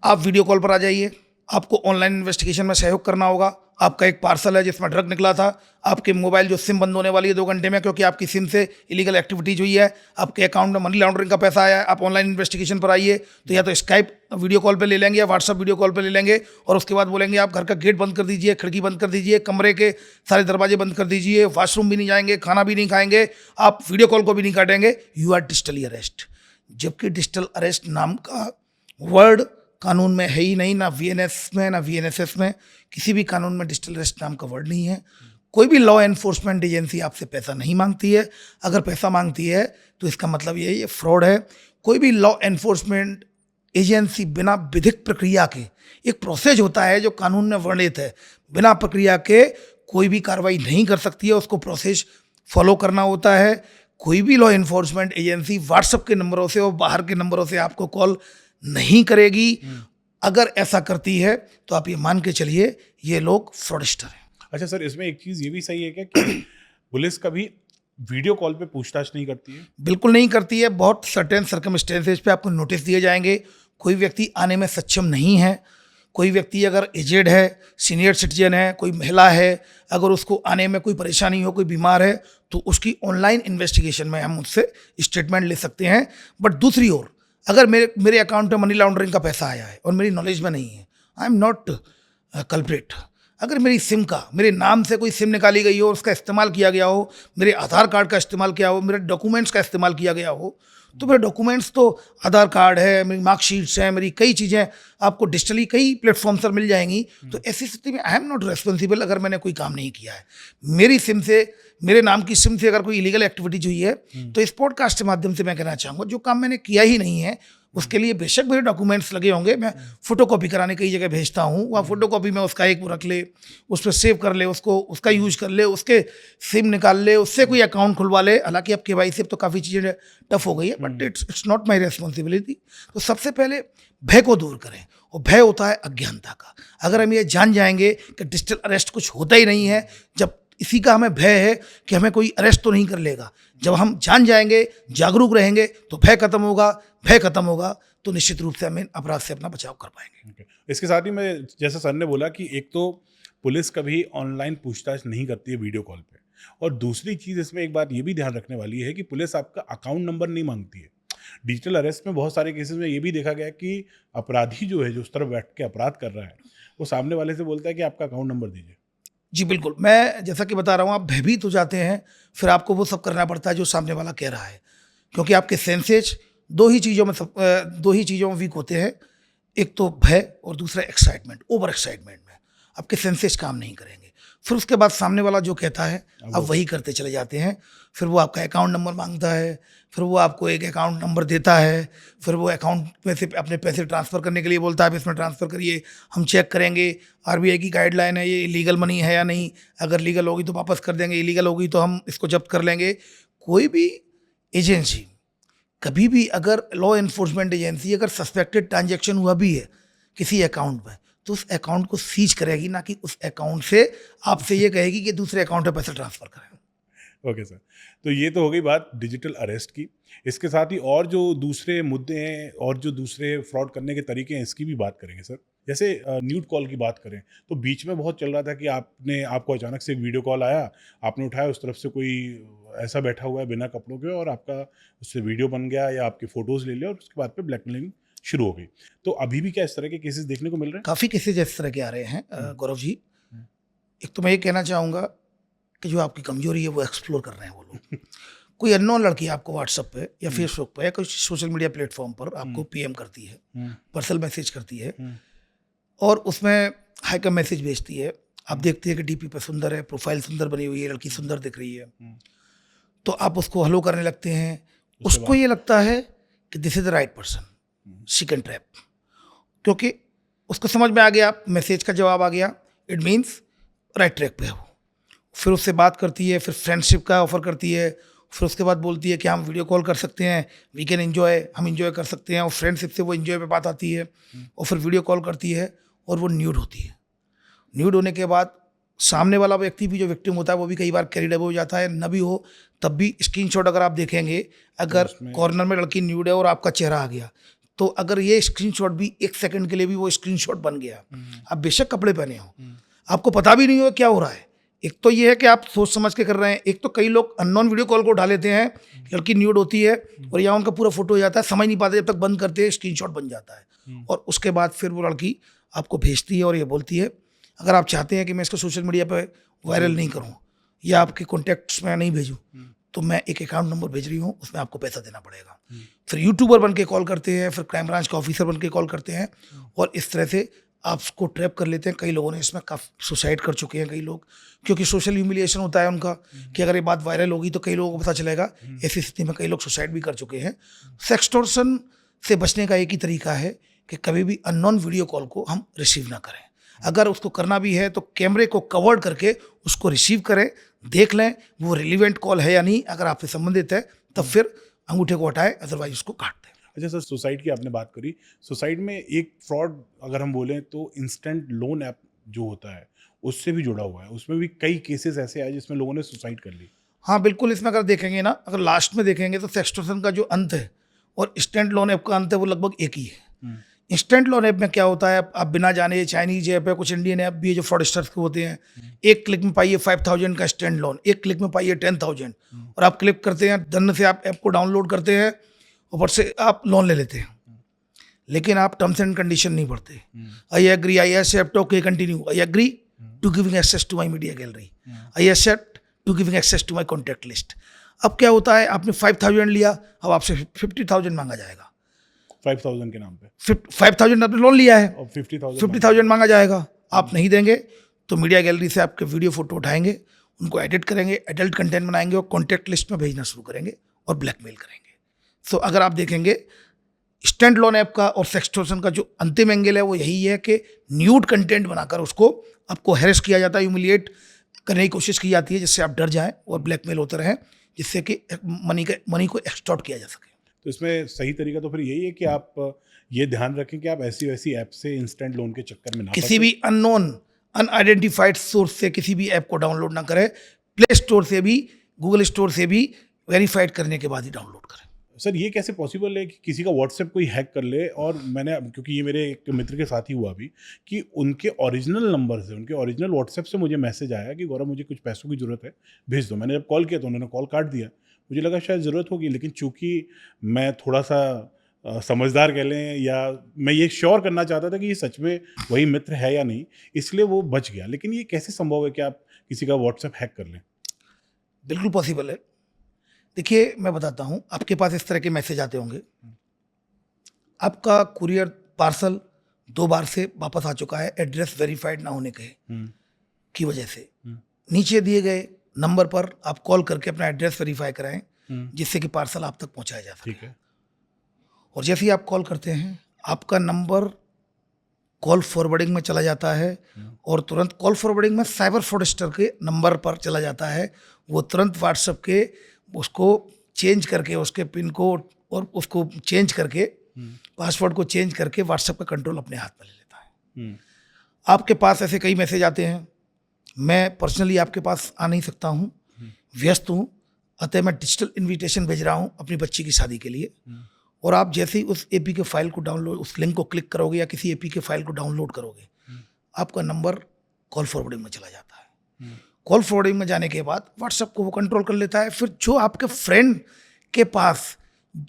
आप वीडियो कॉल पर आ जाइए, आपको ऑनलाइन इन्वेस्टिगेशन में सहयोग करना होगा। आपका एक पार्सल है जिसमें ड्रग निकला था, आपके मोबाइल जो सिम बंद होने वाली है 2 घंटे में क्योंकि आपकी सिम से इलीगल एक्टिविटीज हुई है, आपके अकाउंट में मनी लॉन्ड्रिंग का पैसा आया है, आप ऑनलाइन इन्वेस्टिगेशन पर आइए तो या तो स्काइप वीडियो कॉल पे ले लेंगे या व्हाट्सअप वीडियो कॉल पे ले लेंगे और उसके बाद बोलेंगे आप घर का गेट बंद कर दीजिए, खिड़की बंद कर दीजिए, कमरे के सारे दरवाजे बंद कर दीजिए, वॉशरूम भी नहीं जाएंगे, खाना भी नहीं खाएंगे, आप वीडियो कॉल को भी नहीं काटेंगे, यू आर डिजिटली अरेस्ट। जबकि डिजिटल अरेस्ट नाम का वर्ड कानून में है ही नहीं, ना वीएनएस में ना वीएनएसएस में, किसी भी कानून में डिजिटल अरेस्ट नाम का वर्ड नहीं है। कोई भी लॉ एनफोर्समेंट एजेंसी आपसे पैसा नहीं मांगती है। अगर पैसा मांगती है तो इसका मतलब ये फ्रॉड है। कोई भी लॉ एनफोर्समेंट एजेंसी बिना विधिक प्रक्रिया के, एक प्रोसेस होता है जो कानून में वर्णित है, बिना प्रक्रिया के कोई भी कार्रवाई नहीं कर सकती है, उसको प्रोसेस फॉलो करना होता है। कोई भी लॉ एनफोर्समेंट एजेंसी व्हाट्सएप के नंबरों से और बाहर के नंबरों से आपको कॉल नहीं करेगी। अगर ऐसा करती है तो आप ये मान के चलिए ये लोग फ्रॉडस्टर हैं। अच्छा सर, इसमें एक चीज़ ये भी सही है क्या कि पुलिस कभी वीडियो कॉल पे पूछताछ नहीं करती है? बिल्कुल नहीं करती है। बहुत सर्टेन सर्कमस्टेंसेज पे आपको नोटिस दिए जाएंगे। कोई व्यक्ति आने में सक्षम नहीं है, कोई व्यक्ति अगर एजेड है, सीनियर सिटीजन है, कोई महिला है, अगर उसको आने में कोई परेशानी हो, कोई बीमार है, तो उसकी ऑनलाइन इन्वेस्टिगेशन में हम उससे स्टेटमेंट ले सकते हैं। बट दूसरी ओर अगर मेरे अकाउंट में मनी लॉन्ड्रिंग का पैसा आया है और मेरी नॉलेज में नहीं है, आई एम नॉट कल्प्रिट। अगर मेरी सिम का, मेरे नाम से कोई सिम निकाली गई हो, उसका इस्तेमाल किया गया हो, मेरे आधार कार्ड का इस्तेमाल किया हो, मेरे डॉक्यूमेंट्स का इस्तेमाल किया गया हो, तो मेरे डॉक्यूमेंट्स तो आधार कार्ड है, मेरी मार्कशीट्स हैं, मेरी कई चीज़ें आपको डिजिटली कई प्लेटफॉर्म पर मिल जाएंगी। तो ऐसी स्थिति में आई एम नॉट रेस्पॉन्सिबल अगर मैंने कोई काम नहीं किया है। मेरी सिम से, मेरे नाम की सिम से अगर कोई इलीगल एक्टिविटीज हुई है तो इस पॉडकास्ट के माध्यम से मैं कहना चाहूँगा, जो काम मैंने किया ही नहीं है उसके लिए बेशक मेरे डॉक्यूमेंट्स लगे होंगे, मैं फोटोकॉपी कराने कई जगह भेजता हूँ, वहाँ फोटोकॉपी में उसका एक रख ले, उस पर सेव कर ले, उसको उसका यूज कर ले, उसके सिम निकाल ले, उससे कोई अकाउंट खुलवा ले। हालांकि अब केवाईसी तो काफ़ी चीज़ें टफ हो गई है, but it's not my responsibility. तो सबसे पहले भय को दूर करें, और भय होता है अज्ञानता का। अगर हम ये जान जाएंगे कि डिजिटल अरेस्ट कुछ होता ही नहीं है, जब इसी का हमें भय है कि हमें कोई अरेस्ट तो नहीं कर लेगा, जब हम जान जाएंगे, जागरूक रहेंगे, तो भय खत्म होगा। भय खत्म होगा तो निश्चित रूप से हमें अपराध से अपना बचाव कर पाएंगे। इसके साथ ही मैं, जैसा सर ने बोला कि एक तो पुलिस कभी ऑनलाइन पूछताछ नहीं करती है वीडियो कॉल पे, और दूसरी चीज़ इसमें एक बात ये भी ध्यान रखने वाली है कि पुलिस आपका अकाउंट नंबर नहीं मांगती है। डिजिटल अरेस्ट में बहुत सारे केसेस में ये भी देखा गया कि अपराधी जो है, जो उस तरफ बैठ के अपराध कर रहा है, वो सामने वाले से बोलता है कि आपका अकाउंट नंबर दीजिए। जी बिल्कुल, मैं जैसा कि बता रहा हूँ, आप भयभीत हो जाते हैं, फिर आपको वो सब करना पड़ता है जो सामने वाला कह रहा है, क्योंकि आपके सेंसेज दो ही चीज़ों में वीक होते हैं। एक तो भय और दूसरा एक्साइटमेंट, ओवर एक्साइटमेंट में आपके सेंसेज काम नहीं करेंगे। फिर उसके बाद सामने वाला जो कहता है आप वही करते चले जाते हैं। फिर वो आपका अकाउंट नंबर मांगता है, फिर वो आपको एक अकाउंट नंबर देता है, फिर वो अकाउंट में से अपने पैसे ट्रांसफ़र करने के लिए बोलता है, आप इसमें ट्रांसफ़र करिए, हम चेक करेंगे, आरबीआई की गाइडलाइन है, ये इलीगल मनी है या नहीं, अगर लीगल होगी तो वापस कर देंगे, इलीगल होगी तो हम इसको जब्त कर लेंगे। कोई भी एजेंसी कभी भी, अगर लॉ एनफोर्समेंट एजेंसी अगर सस्पेक्टेड ट्रांजैक्शन हुआ भी है किसी अकाउंट में, तो उस अकाउंट को सीज करेगी, ना कि उस अकाउंट से आपसे ये कहेगी कि दूसरे अकाउंट में पैसा ट्रांसफ़र करें। ओके सर, तो ये तो हो गई बात डिजिटल अरेस्ट की। इसके साथ ही और जो दूसरे मुद्दे हैं और जो दूसरे फ्रॉड करने के तरीके हैं, इसकी भी बात करेंगे सर। जैसे न्यूड कॉल की बात करें तो बीच में बहुत चल रहा था कि आपको अचानक से एक वीडियो कॉल आया, आपने उठाया, उस तरफ से कोई ऐसा बैठा हुआ है बिना कपड़ों के, और आपका उससे वीडियो बन गया या आपकी फ़ोटोज़ ले लिया, और उसके बाद पे ब्लैकमेलिंग शुरू हो गई। तो अभी भी क्या इस तरह के केसेस देखने को मिल रहे हैं? काफ़ी केसेज इस तरह के आ रहे हैं गौरव जी। एक तो मैं ये कहना चाहूँगा कि जो आपकी कमजोरी है वो एक्सप्लोर कर रहे हैं वो लोग। कोई अननोन लड़की आपको व्हाट्सएप पे या फेसबुक पे या कुछ सोशल मीडिया प्लेटफॉर्म पर आपको पीएम करती है, पर्सनल मैसेज करती है, और उसमें हाई का मैसेज भेजती है आप देखते हैं कि डीपी पे सुंदर है, प्रोफाइल सुंदर बनी हुई है, लड़की सुंदर दिख रही है, तो आप उसको हलो करने लगते हैं। उसको ये लगता है कि this is the right person, she can trap, क्योंकि उसको समझ में आ गया, मैसेज का जवाब आ गया, इट मीन्स राइट ट्रैक पे है वो। फिर उससे बात करती है, फिर फ्रेंडशिप का ऑफर करती है, फिर उसके बाद बोलती है कि हम वीडियो कॉल कर सकते हैं, वी कैन एंजॉय, हम एंजॉय कर सकते हैं, और फ्रेंडशिप से वो एंजॉय पे बात आती है, और फिर वीडियो कॉल करती है और वो न्यूड होती है। न्यूड होने के बाद सामने वाला व्यक्ति भी, जो विक्टिम होता है, वो भी कई बार कैरिड अवे हो जाता है, न भी हो तब भी स्क्रीनशॉट अगर आप देखेंगे, अगर कॉर्नर में लड़की न्यूड है और आपका चेहरा आ गया, तो अगर ये स्क्रीनशॉट भी 1 सेकंड के लिए भी वो स्क्रीनशॉट बन गया, आप बेशक कपड़े पहने हो, आपको पता भी नहीं हो क्या हो रहा है। एक तो ये है कि आप सोच समझ के कर रहे हैं, एक तो कई लोग अननोन वीडियो कॉल को उठा लेते हैं, लड़की न्यूड होती है और यहाँ उनका पूरा फोटो हो जाता है, समझ नहीं पाते, जब तक बंद करते हैं स्क्रीनशॉट बन जाता है, और उसके बाद फिर वो लड़की आपको भेजती है और ये बोलती है, अगर आप चाहते हैं कि मैं इसको सोशल मीडिया पर वायरल नहीं करूँ या आपके कॉन्टैक्ट्स में नहीं भेजूँ, तो मैं एक अकाउंट नंबर भेज रही हूँ, उसमें आपको पैसा देना पड़ेगा। फिर यूट्यूबर बन के कॉल करते हैं, फिर क्राइम ब्रांच का ऑफिसर बन के कॉल करते हैं, और इस तरह से आपको ट्रैप कर लेते हैं। कई लोगों ने इसमें काफ़ी सुसाइड कर चुके हैं, कई लोग, क्योंकि सोशल ह्यूमिलिएशन होता है उनका कि अगर ये बात वायरल होगी तो कई लोगों को पता चलेगा। ऐसी स्थिति में कई लोग सुसाइड भी कर चुके हैं। सेक्सटॉर्शन से बचने का एक ही तरीका है कि कभी भी अननोन वीडियो कॉल को हम रिसीव ना करें। अगर उसको करना भी है तो कैमरे को कवर्ड करके उसको रिसीव करें, देख लें वो रिलीवेंट कॉल है या नहीं, अगर आपसे संबंधित है तब फिर अंगूठे को हटाएं, अदरवाइज उसको काट दें। अच्छा सर, सुसाइड की आपने बात करी, सुसाइड में एक फ्रॉड अगर हम बोलें तो इंस्टेंट लोन ऐप जो होता है उससे भी जुड़ा हुआ है, उसमें भी कई केसेस ऐसे आए जिसमें लोगों ने सुसाइड कर ली। हाँ बिल्कुल, इसमें अगर देखेंगे ना, अगर लास्ट में देखेंगे तो सेक्सटॉर्शन का जो अंत है और इंस्टेंट लोन ऐप का अंत है वो लगभग एक ही है। इंस्टेंट लोन ऐप में क्या होता है, आप बिना जाने, चाइनीज ऐप है, कुछ इंडियन ऐप भी है जो फ्रॉडस्टर्स के होते हैं, एक क्लिक में पाइए 5000 का इंस्टेंट लोन, एक क्लिक में पाइए 10,000, और आप क्लिक करते हैं, धन से आप ऐप को डाउनलोड करते हैं, ऊपर से आप लोन ले लेते हैं, लेकिन आप टर्म्स एंड कंडीशन नहीं पढ़ते। I agree, I accept, okay continue, I agree to giving access to my media gallery, I accept to giving access to my contact list. अब क्या होता है, आपने 5000 लिया, अब आपसे 50,000 मांगा जाएगा 5,000 के नाम पे। 5,000 आपने लोन लिया है और 50,000 मांगा जाएगा, आप नहीं देंगे तो मीडिया गैलरी से आपके वीडियो फोटो उठाएंगे, उनको एडिट करेंगे, एडल्ट कंटेंट बनाएंगे और कॉन्टैक्ट लिस्ट में भेजना शुरू करेंगे और ब्लैकमेल करेंगे। सो अगर आप देखेंगे स्टैंड लोन ऐप का और सेक्सटॉर्शन का जो अंतिम एंगल है वो यही है कि न्यूड कंटेंट बनाकर उसको आपको हैरेस किया जाता है, ह्यूमिलिएट करने की कोशिश की जाती है, जिससे आप डर जाएं और ब्लैकमेल होते रहें, जिससे कि मनी को एक्सटॉर्ट किया जा सके। तो इसमें सही तरीका तो फिर यही है कि आप ये ध्यान रखें कि आप ऐसी वैसी ऐप से इंस्टेंट लोन के चक्कर में ना किसी भी अननोन अनआइडेंटिफाइड सोर्स से किसी भी ऐप को डाउनलोड ना करें, प्ले स्टोर से भी, गूगल स्टोर से भी वेरीफाइड करने के बाद ही डाउनलोड करें। सर ये कैसे पॉसिबल है कि किसी का व्हाट्सएप कोई हैक कर ले, और मैंने, क्योंकि ये मेरे एक मित्र के साथ ही हुआ अभी, कि उनके ओरिजिनल नंबर से, उनके ओरिजिनल व्हाट्सएप से मुझे मैसेज आया कि गौरव मुझे कुछ पैसों की ज़रूरत है, भेज दो। मैंने जब कॉल किया तो उन्होंने कॉल काट दिया। मुझे लगा शायद ज़रूरत होगी, लेकिन चूंकि मैं थोड़ा सा समझदार कह लें, या मैं ये श्योर करना चाहता था कि ये सच में वही मित्र है या नहीं, इसलिए वो बच गया। लेकिन ये कैसे संभव है कि आप किसी का व्हाट्सएप हैक कर लें? बिल्कुल पॉसिबल है। देखिए मैं बताता हूँ, आपके पास इस तरह के मैसेज आते होंगे, आपका कुरियर पार्सल 2 बार से वापस आ चुका है एड्रेस वेरीफाइड ना होने के की वजह से। नीचे दिए गए नंबर पर आप कॉल करके अपना एड्रेस वेरीफाई कराएं, जिससे कि पार्सल आप तक पहुंचाया जा सके। ठीक है। और जैसे ही आप कॉल करते हैं, आपका नंबर कॉल फॉरवर्डिंग में चला जाता है, और तुरंत कॉल फॉरवर्डिंग में साइबर फ्रॉडस्टर के नंबर पर चला जाता है। वो तुरंत व्हाट्सएप के उसको चेंज करके, उसके पिन कोड और उसको चेंज करके, पासवर्ड को चेंज करके व्हाट्सएप का कंट्रोल अपने हाथ में ले लेता है। आपके पास ऐसे कई मैसेज आते हैं, मैं पर्सनली आपके पास आ नहीं सकता हूँ, व्यस्त हूँ, अतः मैं डिजिटल इन्विटेशन भेज रहा हूँ अपनी बच्ची की शादी के लिए, और आप जैसे ही उस एपी के फाइल को डाउनलोड, उस लिंक को क्लिक करोगे या किसी एपी के फाइल को डाउनलोड करोगे, आपका नंबर कॉल फॉरवर्डिंग में चला जाता है। कॉल फॉरवर्डिंग में जाने के बाद व्हाट्सएप को वो कंट्रोल कर लेता है। फिर जो आपके फ्रेंड के पास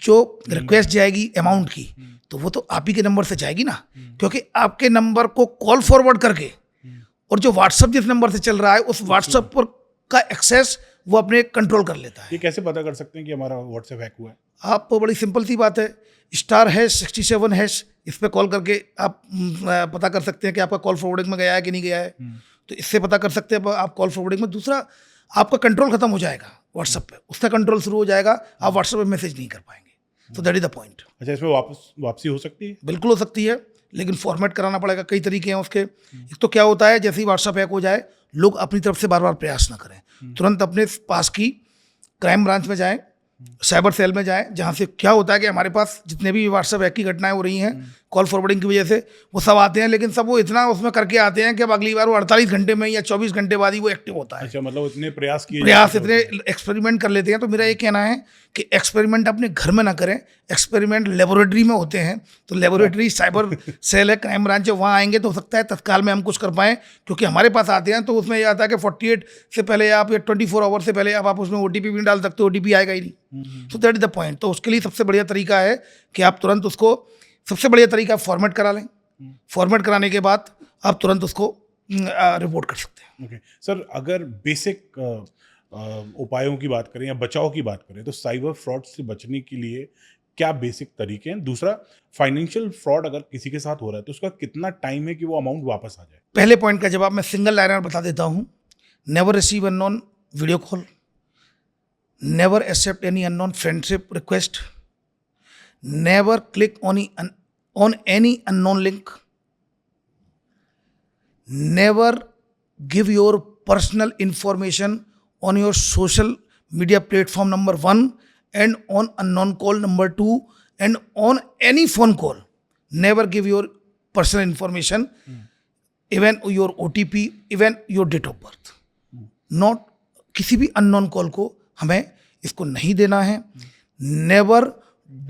जो रिक्वेस्ट जाएगी अमाउंट की, तो वो तो आप ही के नंबर से जाएगी ना, क्योंकि आपके नंबर को कॉल फॉरवर्ड करके, और जो व्हाट्सएप जिस नंबर से चल रहा है उस व्हाट्सएप पर का एक्सेस वो अपने कंट्रोल कर लेता है। ये कैसे पता कर सकते हैं कि हमारा व्हाट्सएप हैक हुआ है? आप बड़ी सिंपल सी बात है, *#67# इस पर कॉल करके आप पता कर सकते हैं कि आपका कॉल फॉरवर्डिंग में गया है कि नहीं गया है। तो इससे पता कर सकते हैं आप कॉल फॉरवर्डिंग में। दूसरा, आपका कंट्रोल खत्म हो जाएगा व्हाट्सएप पे, उसका कंट्रोल शुरू हो जाएगा, आप व्हाट्सएप पे मैसेज नहीं कर पाएंगे। तो दैट इज द पॉइंट। अच्छा, इसमें वापसी हो सकती है? बिल्कुल हो सकती है, लेकिन फॉर्मेट कराना पड़ेगा। कई तरीके हैं उसके। एक तो क्या होता है, जैसे ही व्हाट्सएप हैक हो जाए, लोग अपनी तरफ से बार बार प्रयास ना करें, तुरंत अपने पास की क्राइम ब्रांच में जाएं, साइबर सेल में जाएं, जहाँ से क्या होता है कि हमारे पास जितने भी व्हाट्सएप हैक की घटनाएं हो रही हैं कॉल फॉरवर्डिंग की वजह से, वो सब आते हैं, लेकिन सब वो इतना उसमें करके आते हैं कि अब अगली बार वो 48 घंटे में या 24 घंटे बाद ही वो एक्टिव होता है। अच्छा, मतलब इतने प्रयास इतने एक्सपेरिमेंट कर लेते हैं। तो मेरा ये कहना है कि एक्सपेरिमेंट अपने घर में ना करें, एक्सपेरिमेंट लेबोरेटरी में होते हैं। तो लेबोरेटरी साइबर सेल है, क्राइम ब्रांच है, वहाँ आएंगे तो हो सकता है तत्काल में हम कुछ कर पाएँ, क्योंकि हमारे पास आते हैं तो उसमें यह आता है कि 48 से पहले आप या 24 आवर से पहले आप उसमें OTP भी डाल सकते हो, OTP आएगा ही नहीं। तो दैट इज द पॉइंट। तो उसके लिए सबसे बढ़िया तरीका है कि आप तुरंत उसको, सबसे बढ़िया तरीका फॉर्मेट करा लें। फॉर्मेट कराने के बाद आप तुरंत उसको रिपोर्ट कर सकते हैं। ओके सर, अगर बेसिक उपायों की बात करें या बचाव की बात करें, तो साइबर फ्रॉड से बचने के लिए क्या बेसिक तरीके हैं? दूसरा, फाइनेंशियल फ्रॉड अगर किसी के साथ हो रहा है तो उसका कितना टाइम है कि वो अमाउंट वापस आ जाए? पहले पॉइंट का जवाब मैं सिंगल लाइनर बता देता हूँ। Never receive unknown video call, never accept any unknown friendship request, never click on any unknown link, never give your personal information on your social media platform number 1 and on unknown call number 2 and on any phone call. Never give your personal information, even your OTP, even your date of birth. Not किसी भी unknown call को हमें इसको नहीं देना है। Never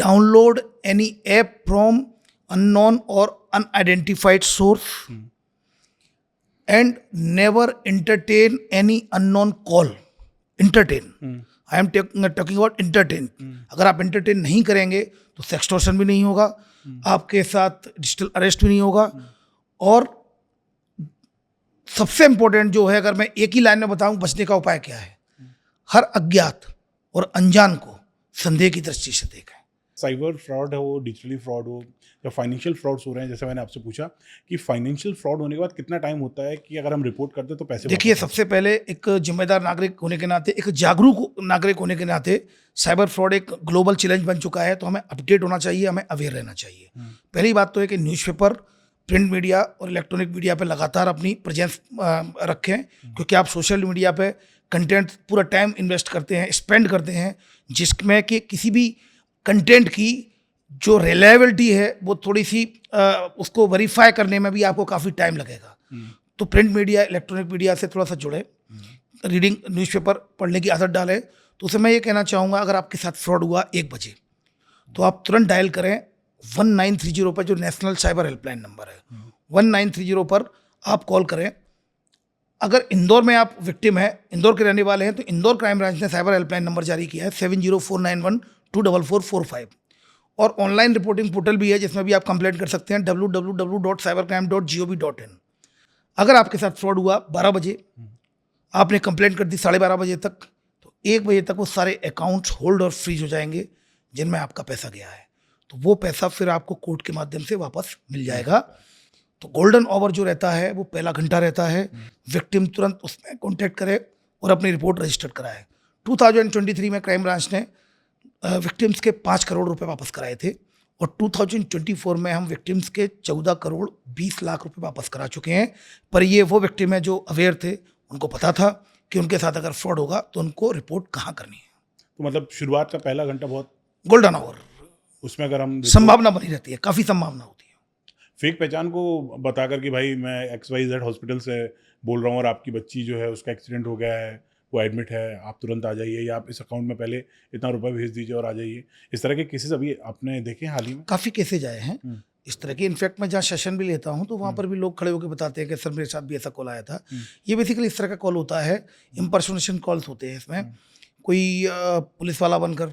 download any app from unknown or unidentified source. And never entertain any unknown call. Entertain. I am talking about entertain. अगर आप entertain नहीं करेंगे तो सेक्सटॉर्शन भी नहीं होगा, आपके साथ डिजिटल अरेस्ट भी नहीं होगा। और सबसे इंपॉर्टेंट जो है, अगर मैं एक ही लाइन में बताऊं बचने का उपाय क्या है, हर अज्ञात और अनजान को संदेह की दृष्टि से देखें। साइबर फ्रॉड हो, डिजिटली फ्रॉड हो या फाइनेंशियल फ्रॉड्स हो रहे हैं, जैसे मैंने आपसे पूछा कि फाइनेंशियल फ्रॉड होने के बाद कितना टाइम होता है कि अगर हम रिपोर्ट करते हैं तो पैसे? देखिए, सबसे पहले एक जिम्मेदार नागरिक होने के नाते, एक जागरूक नागरिक होने के नाते, साइबर फ्रॉड एक ग्लोबल चैलेंज बन चुका है, तो हमें अपडेट होना चाहिए, हमें अवेयर रहना चाहिए। पहली बात तो है कि न्यूज़पेपर, प्रिंट मीडिया और इलेक्ट्रॉनिक मीडिया पे लगातार अपनी प्रेजेंस रखें, क्योंकि आप सोशल मीडिया पे कंटेंट पूरा टाइम इन्वेस्ट करते हैं, स्पेंड करते हैं, जिसमें कि किसी भी कंटेंट की जो रिलायबिलिटी है वो थोड़ी सी उसको वेरीफाई करने में भी आपको काफ़ी टाइम लगेगा। तो प्रिंट मीडिया, इलेक्ट्रॉनिक मीडिया से थोड़ा सा जुड़े, रीडिंग न्यूज़पेपर पढ़ने की आदत डालें। तो उसे मैं ये कहना चाहूँगा, अगर आपके साथ फ्रॉड हुआ 1 बजे, तो आप तुरंत डायल करें 1930 पर, जो नेशनल साइबर हेल्पलाइन नंबर है। 1930 पर आप कॉल करें। अगर इंदौर में आप विक्टिम हैं, इंदौर के रहने वाले हैं, तो इंदौर क्राइम ब्रांच ने साइबर हेल्पलाइन नंबर जारी किया है 7049124445। और ऑनलाइन रिपोर्टिंग पोर्टल भी है, जिसमें भी आप कंप्लेंट कर सकते हैं, www.cybercrime.gov.in। अगर आपके साथ फ्रॉड हुआ 12 बजे, आपने कंप्लेंट कर दी 12:30 बजे तक, तो 1 बजे तक वो सारे अकाउंट्स होल्ड और फ्रीज हो जाएंगे जिनमें आपका पैसा गया है। तो वो पैसा फिर आपको कोर्ट के माध्यम से वापस मिल जाएगा। तो गोल्डन आवर जो रहता है वो पहला घंटा रहता है। विक्टिम तुरंत उसमें कॉन्टैक्ट करे और अपनी रिपोर्ट रजिस्टर कराए। 2023 में क्राइम ब्रांच ने विक्टिम्स के 5 करोड़ रुपए वापस कराए थे, और 2024 में हम विक्टिम्स के 14 करोड़ 20 लाख रुपए वापस करा चुके हैं। पर ये वो विक्टिम है जो अवेयर थे, उनको पता था कि उनके साथ अगर फ्रॉड होगा तो उनको रिपोर्ट कहाँ करनी है। तो मतलब शुरुआत का पहला घंटा बहुत गोल्डन आवर, उसमें अगर हम संभावना बनी रहती है, काफ़ी संभावना होती है। फेक पहचान को बताकर कि भाई मैं XYZ हॉस्पिटल से बोल रहा हूँ और आपकी बच्ची जो है उसका एक्सीडेंट हो गया है, वो एडमिट है, आप तुरंत आ जाइए, या आप इस अकाउंट में पहले इतना रुपए भेज दीजिए और आ जाइए। इस तरह के केसेस अभी आपने देखे हाल ही में? काफ़ी केसेज आए हैं इस तरह के। इनफैक्ट मैं जहाँ सेशन भी लेता हूँ तो वहाँ पर भी लोग खड़े होकर बताते हैं कि सर मेरे साथ भी ऐसा कॉल आया था। ये बेसिकली इस तरह का कॉल होता है, इम्पर्सोनेशन कॉल्स होते हैं। इसमें कोई पुलिस वाला बनकर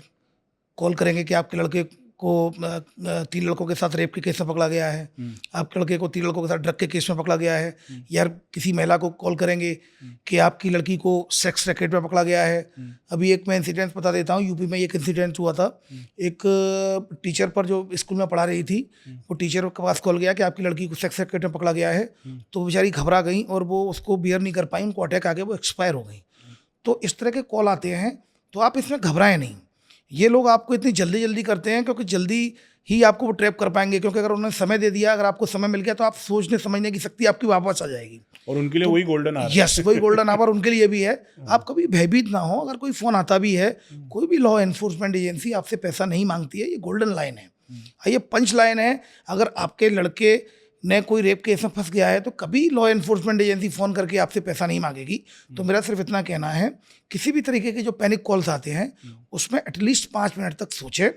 कॉल करेंगे कि आपके लड़के आपको 3 लड़कों के साथ रेप के केस में पकड़ा गया है, आपके लड़के को 3 लड़कों के साथ ड्रग के केस में पकड़ा गया है, या किसी महिला को कॉल करेंगे कि आपकी लड़की को सेक्स रैकेट में पकड़ा गया है। अभी एक मैं इंसिडेंट बता देता हूँ, यूपी में एक इंसिडेंट हुआ था। एक टीचर पर जो स्कूल में पढ़ा रही थी, वो टीचर के पास कॉल गया कि आपकी लड़की को सेक्स रैकेट में पकड़ा गया है, तो वो बेचारी घबरा गई और वो उसको बियर नहीं कर पाई, उनको अटैक आ गया, वो एक्सपायर हो गई। तो इस तरह के कॉल आते हैं, तो आप इसमें घबराएं नहीं। ये लोग आपको इतनी जल्दी जल्दी करते हैं क्योंकि जल्दी ही आपको वो ट्रैप कर पाएंगे, क्योंकि अगर उन्होंने समय दे दिया, अगर आपको समय मिल गया, तो आप सोचने समझने की शक्ति आपकी वापस आ जाएगी। और उनके लिए वही गोल्डन आवर। यस, वही गोल्डन आवर उनके लिए भी है। आप कभी भयभीत ना हो। अगर कोई फ़ोन आता भी है, कोई भी लॉ एनफोर्समेंट एजेंसी आपसे पैसा नहीं मांगती है। ये गोल्डन लाइन है, ये पंच लाइन है। अगर आपके लड़के ने कोई रेप केस में फंस गया है, तो कभी लॉ एनफोर्समेंट एजेंसी फ़ोन करके आपसे पैसा नहीं मांगेगी। तो मेरा सिर्फ इतना कहना है, किसी भी तरीके के जो पैनिक कॉल्स आते हैं, उसमें एटलीस्ट 5 मिनट तक सोचें,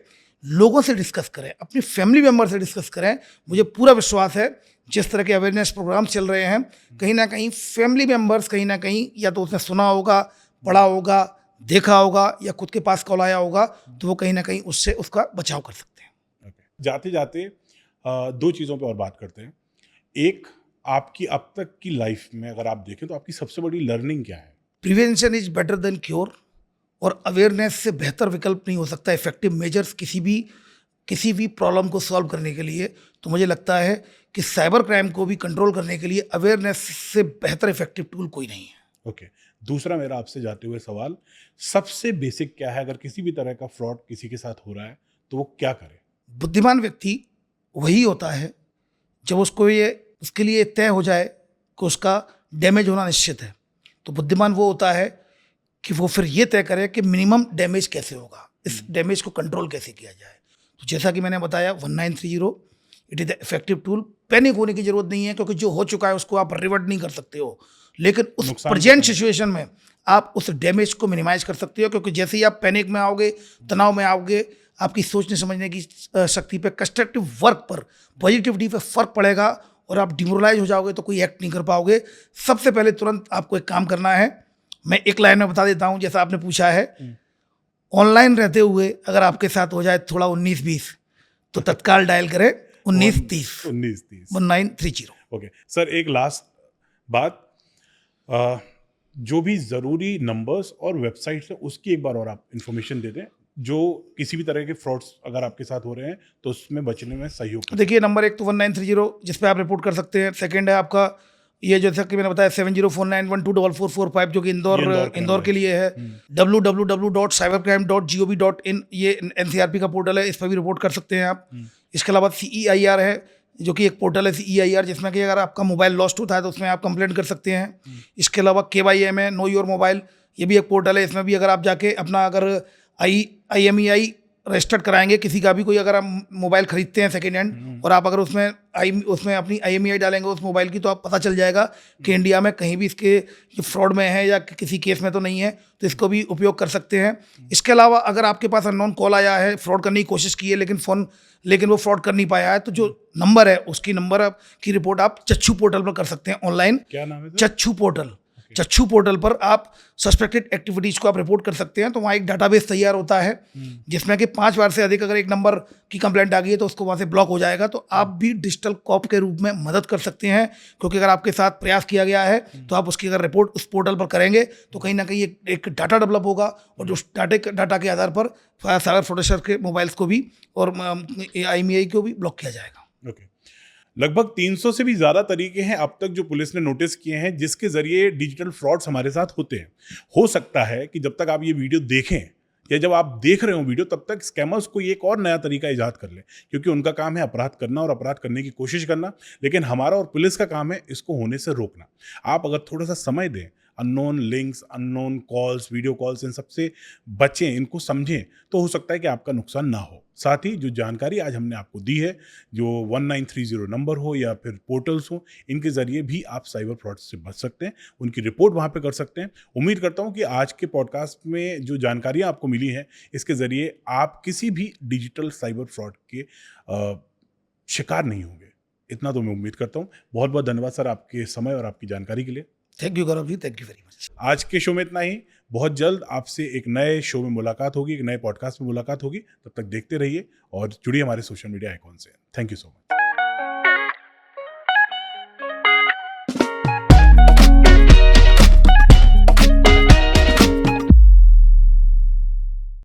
लोगों से डिस्कस करें, अपनी फैमिली मेम्बर से डिस्कस करें। मुझे पूरा विश्वास है, जिस तरह के अवेयरनेस प्रोग्राम चल रहे हैं, कहीं ना कहीं फैमिली मेम्बर्स कहीं ना कहीं या तो उसने सुना होगा, पढ़ा होगा, देखा होगा, या खुद के पास कॉल आया होगा, तो वो कहीं ना कहीं उससे उसका बचाव कर सकते हैं। जाते जाते 2 चीज़ों पे और बात करते हैं। एक, आपकी अब तक की लाइफ में अगर आप देखें तो आपकी सबसे बड़ी लर्निंग क्या है? Prevention is better than cure, और अवेयरनेस से बेहतर विकल्प नहीं हो सकता इफेक्टिव मेजर्स किसी भी प्रॉब्लम को सॉल्व करने के लिए। तो मुझे लगता है कि साइबर क्राइम को भी कंट्रोल करने के लिए अवेयरनेस से बेहतर इफेक्टिव टूल कोई नहीं है। ओके। दूसरा मेरा आपसे जाते हुए सवाल, सबसे बेसिक क्या है अगर किसी भी तरह का फ्रॉड किसी के साथ हो रहा है तो वो क्या करे? बुद्धिमान व्यक्ति वही होता है जब उसके लिए तय हो जाए कि उसका डैमेज होना निश्चित है। तो बुद्धिमान वो होता है कि वो फिर ये तय करे कि मिनिमम डैमेज कैसे होगा, इस डैमेज को कंट्रोल कैसे किया जाए। तो जैसा कि मैंने बताया, 1930 it is the effective tool. Panic होने की जरूरत नहीं है, क्योंकि जो हो चुका है उसको आप रिवर्ट नहीं कर सकते हो, लेकिन उस प्रेजेंट सिचुएशन में आप उस डैमेज को मिनिमाइज कर सकते हो। क्योंकि जैसे ही आप पैनिक में आओगे, तनाव में आओगे, आपकी सोचने समझने की शक्ति पे, कंस्ट्रक्टिव वर्क पर, पॉजिटिविटी पे फर्क पड़ेगा और आप डिमोरलाइज हो जाओगे, तो कोई एक्ट नहीं कर पाओगे। सबसे पहले तुरंत आपको एक काम करना है, मैं एक लाइन में बता देता हूं, जैसा आपने पूछा है। ऑनलाइन रहते हुए अगर आपके साथ हो जाए थोड़ा 19-20, तो तत्काल डायल करें 1930 1930। ओके सर, एक लास्ट बात, जो भी ज़रूरी नंबर्स और वेबसाइट्स हैं उसकी एक बार और आप इंफॉर्मेशन दे दें, जो किसी भी तरह के फ्रॉड्स अगर आपके साथ हो रहे हैं तो उसमें बचने में सहयोग करें। देखिए, नंबर 1 तो 1930 जिस पे आप रिपोर्ट कर सकते हैं। सेकंड है आपका ये, जैसा कि मैंने बताया, 7049124445 जो कि इंदौर के लिए है। www.cybercrime.gov.in ये NCRP का पोर्टल है, इस पर भी रिपोर्ट कर सकते हैं आप। इसके अलावा CEIR है, जो कि एक पोर्टल है CEIR, जिसमें कि अगर आपका मोबाइल लॉस्ट होता है तो उसमें आप कंप्लेंट कर सकते हैं। इसके अलावा KYM है, नो योर मोबाइल, ये भी एक पोर्टल है। इसमें भी अगर आप जाके अपना अगर IMEI रजिस्टर्ड कराएंगे, किसी का भी कोई अगर आप मोबाइल खरीदते हैं सेकेंड हैंड, और आप अगर उसमें अपनी IMEI डालेंगे उस मोबाइल की, तो आप पता चल जाएगा कि इंडिया में कहीं भी इसके फ्रॉड में है या किसी केस में तो नहीं है, तो इसको भी उपयोग कर सकते हैं। इसके अलावा अगर आपके पास अननोन कॉल आया है, फ्रॉड करने की कोशिश की है, लेकिन वो फ्रॉड कर नहीं पाया है, तो जो नंबर है उसकी नंबर की रिपोर्ट आप चच्छू पोर्टल पर कर सकते हैं ऑनलाइन। क्या नाम है? चच्छू पोर्टल पर आप सस्पेक्टेड एक्टिविटीज को आप रिपोर्ट कर सकते हैं। तो वहाँ एक डाटाबेस तैयार होता है, जिसमें कि 5 बार से अधिक अगर एक नंबर की कंप्लेंट आ गई है तो उसको वहाँ से ब्लॉक हो जाएगा। तो आप भी डिजिटल कॉप के रूप में मदद कर सकते हैं, क्योंकि अगर आपके साथ प्रयास किया गया है तो आप उसकी अगर रिपोर्ट उस पोर्टल पर करेंगे तो कहीं ना कहीं एक डाटा डेवलप होगा, और जो डाटा के आधार पर साइबर फ्रॉडस्टर के मोबाइल्स को भी और IMEI को भी ब्लॉक किया जाएगा। ओके। लगभग 300 से भी ज़्यादा तरीके हैं अब तक जो पुलिस ने नोटिस किए हैं जिसके ज़रिए डिजिटल फ्रॉड्स हमारे साथ होते हैं। हो सकता है कि जब तक आप ये वीडियो देखें या जब आप देख रहे हो वीडियो, तब तक स्कैमर्स कोई एक और नया तरीका ईजाद कर ले, क्योंकि उनका काम है अपराध करना और अपराध करने की कोशिश करना, लेकिन हमारा और पुलिस का काम है इसको होने से रोकना। आप अगर थोड़ा सा समय दें, unknown links, unknown calls, video calls, इन सबसे बचें, इनको समझें, तो हो सकता है कि आपका नुकसान ना हो। साथ ही जो जानकारी आज हमने आपको दी है, जो 1930 नंबर हो या फिर पोर्टल्स हो, इनके ज़रिए भी आप साइबर फ्रॉड से बच सकते हैं, उनकी रिपोर्ट वहाँ पे कर सकते हैं। उम्मीद करता हूँ कि आज के पॉडकास्ट में जो जानकारियाँ आपको मिली हैं, इसके ज़रिए आप किसी भी डिजिटल साइबर फ्रॉड के शिकार नहीं होंगे। इतना तो मैं उम्मीद करता हूँ। बहुत बहुत धन्यवाद सर आपके समय और आपकी जानकारी के लिए। Thank you Gaurav ji, thank you very much. आज के शो में इतना ही। बहुत जल्द आपसे एक नए शो में मुलाकात होगी, एक नए पॉडकास्ट में मुलाकात होगी। तब तक देखते रहिए और जुड़िए हमारे सोशल मीडिया आइकॉन से। Thank you so much.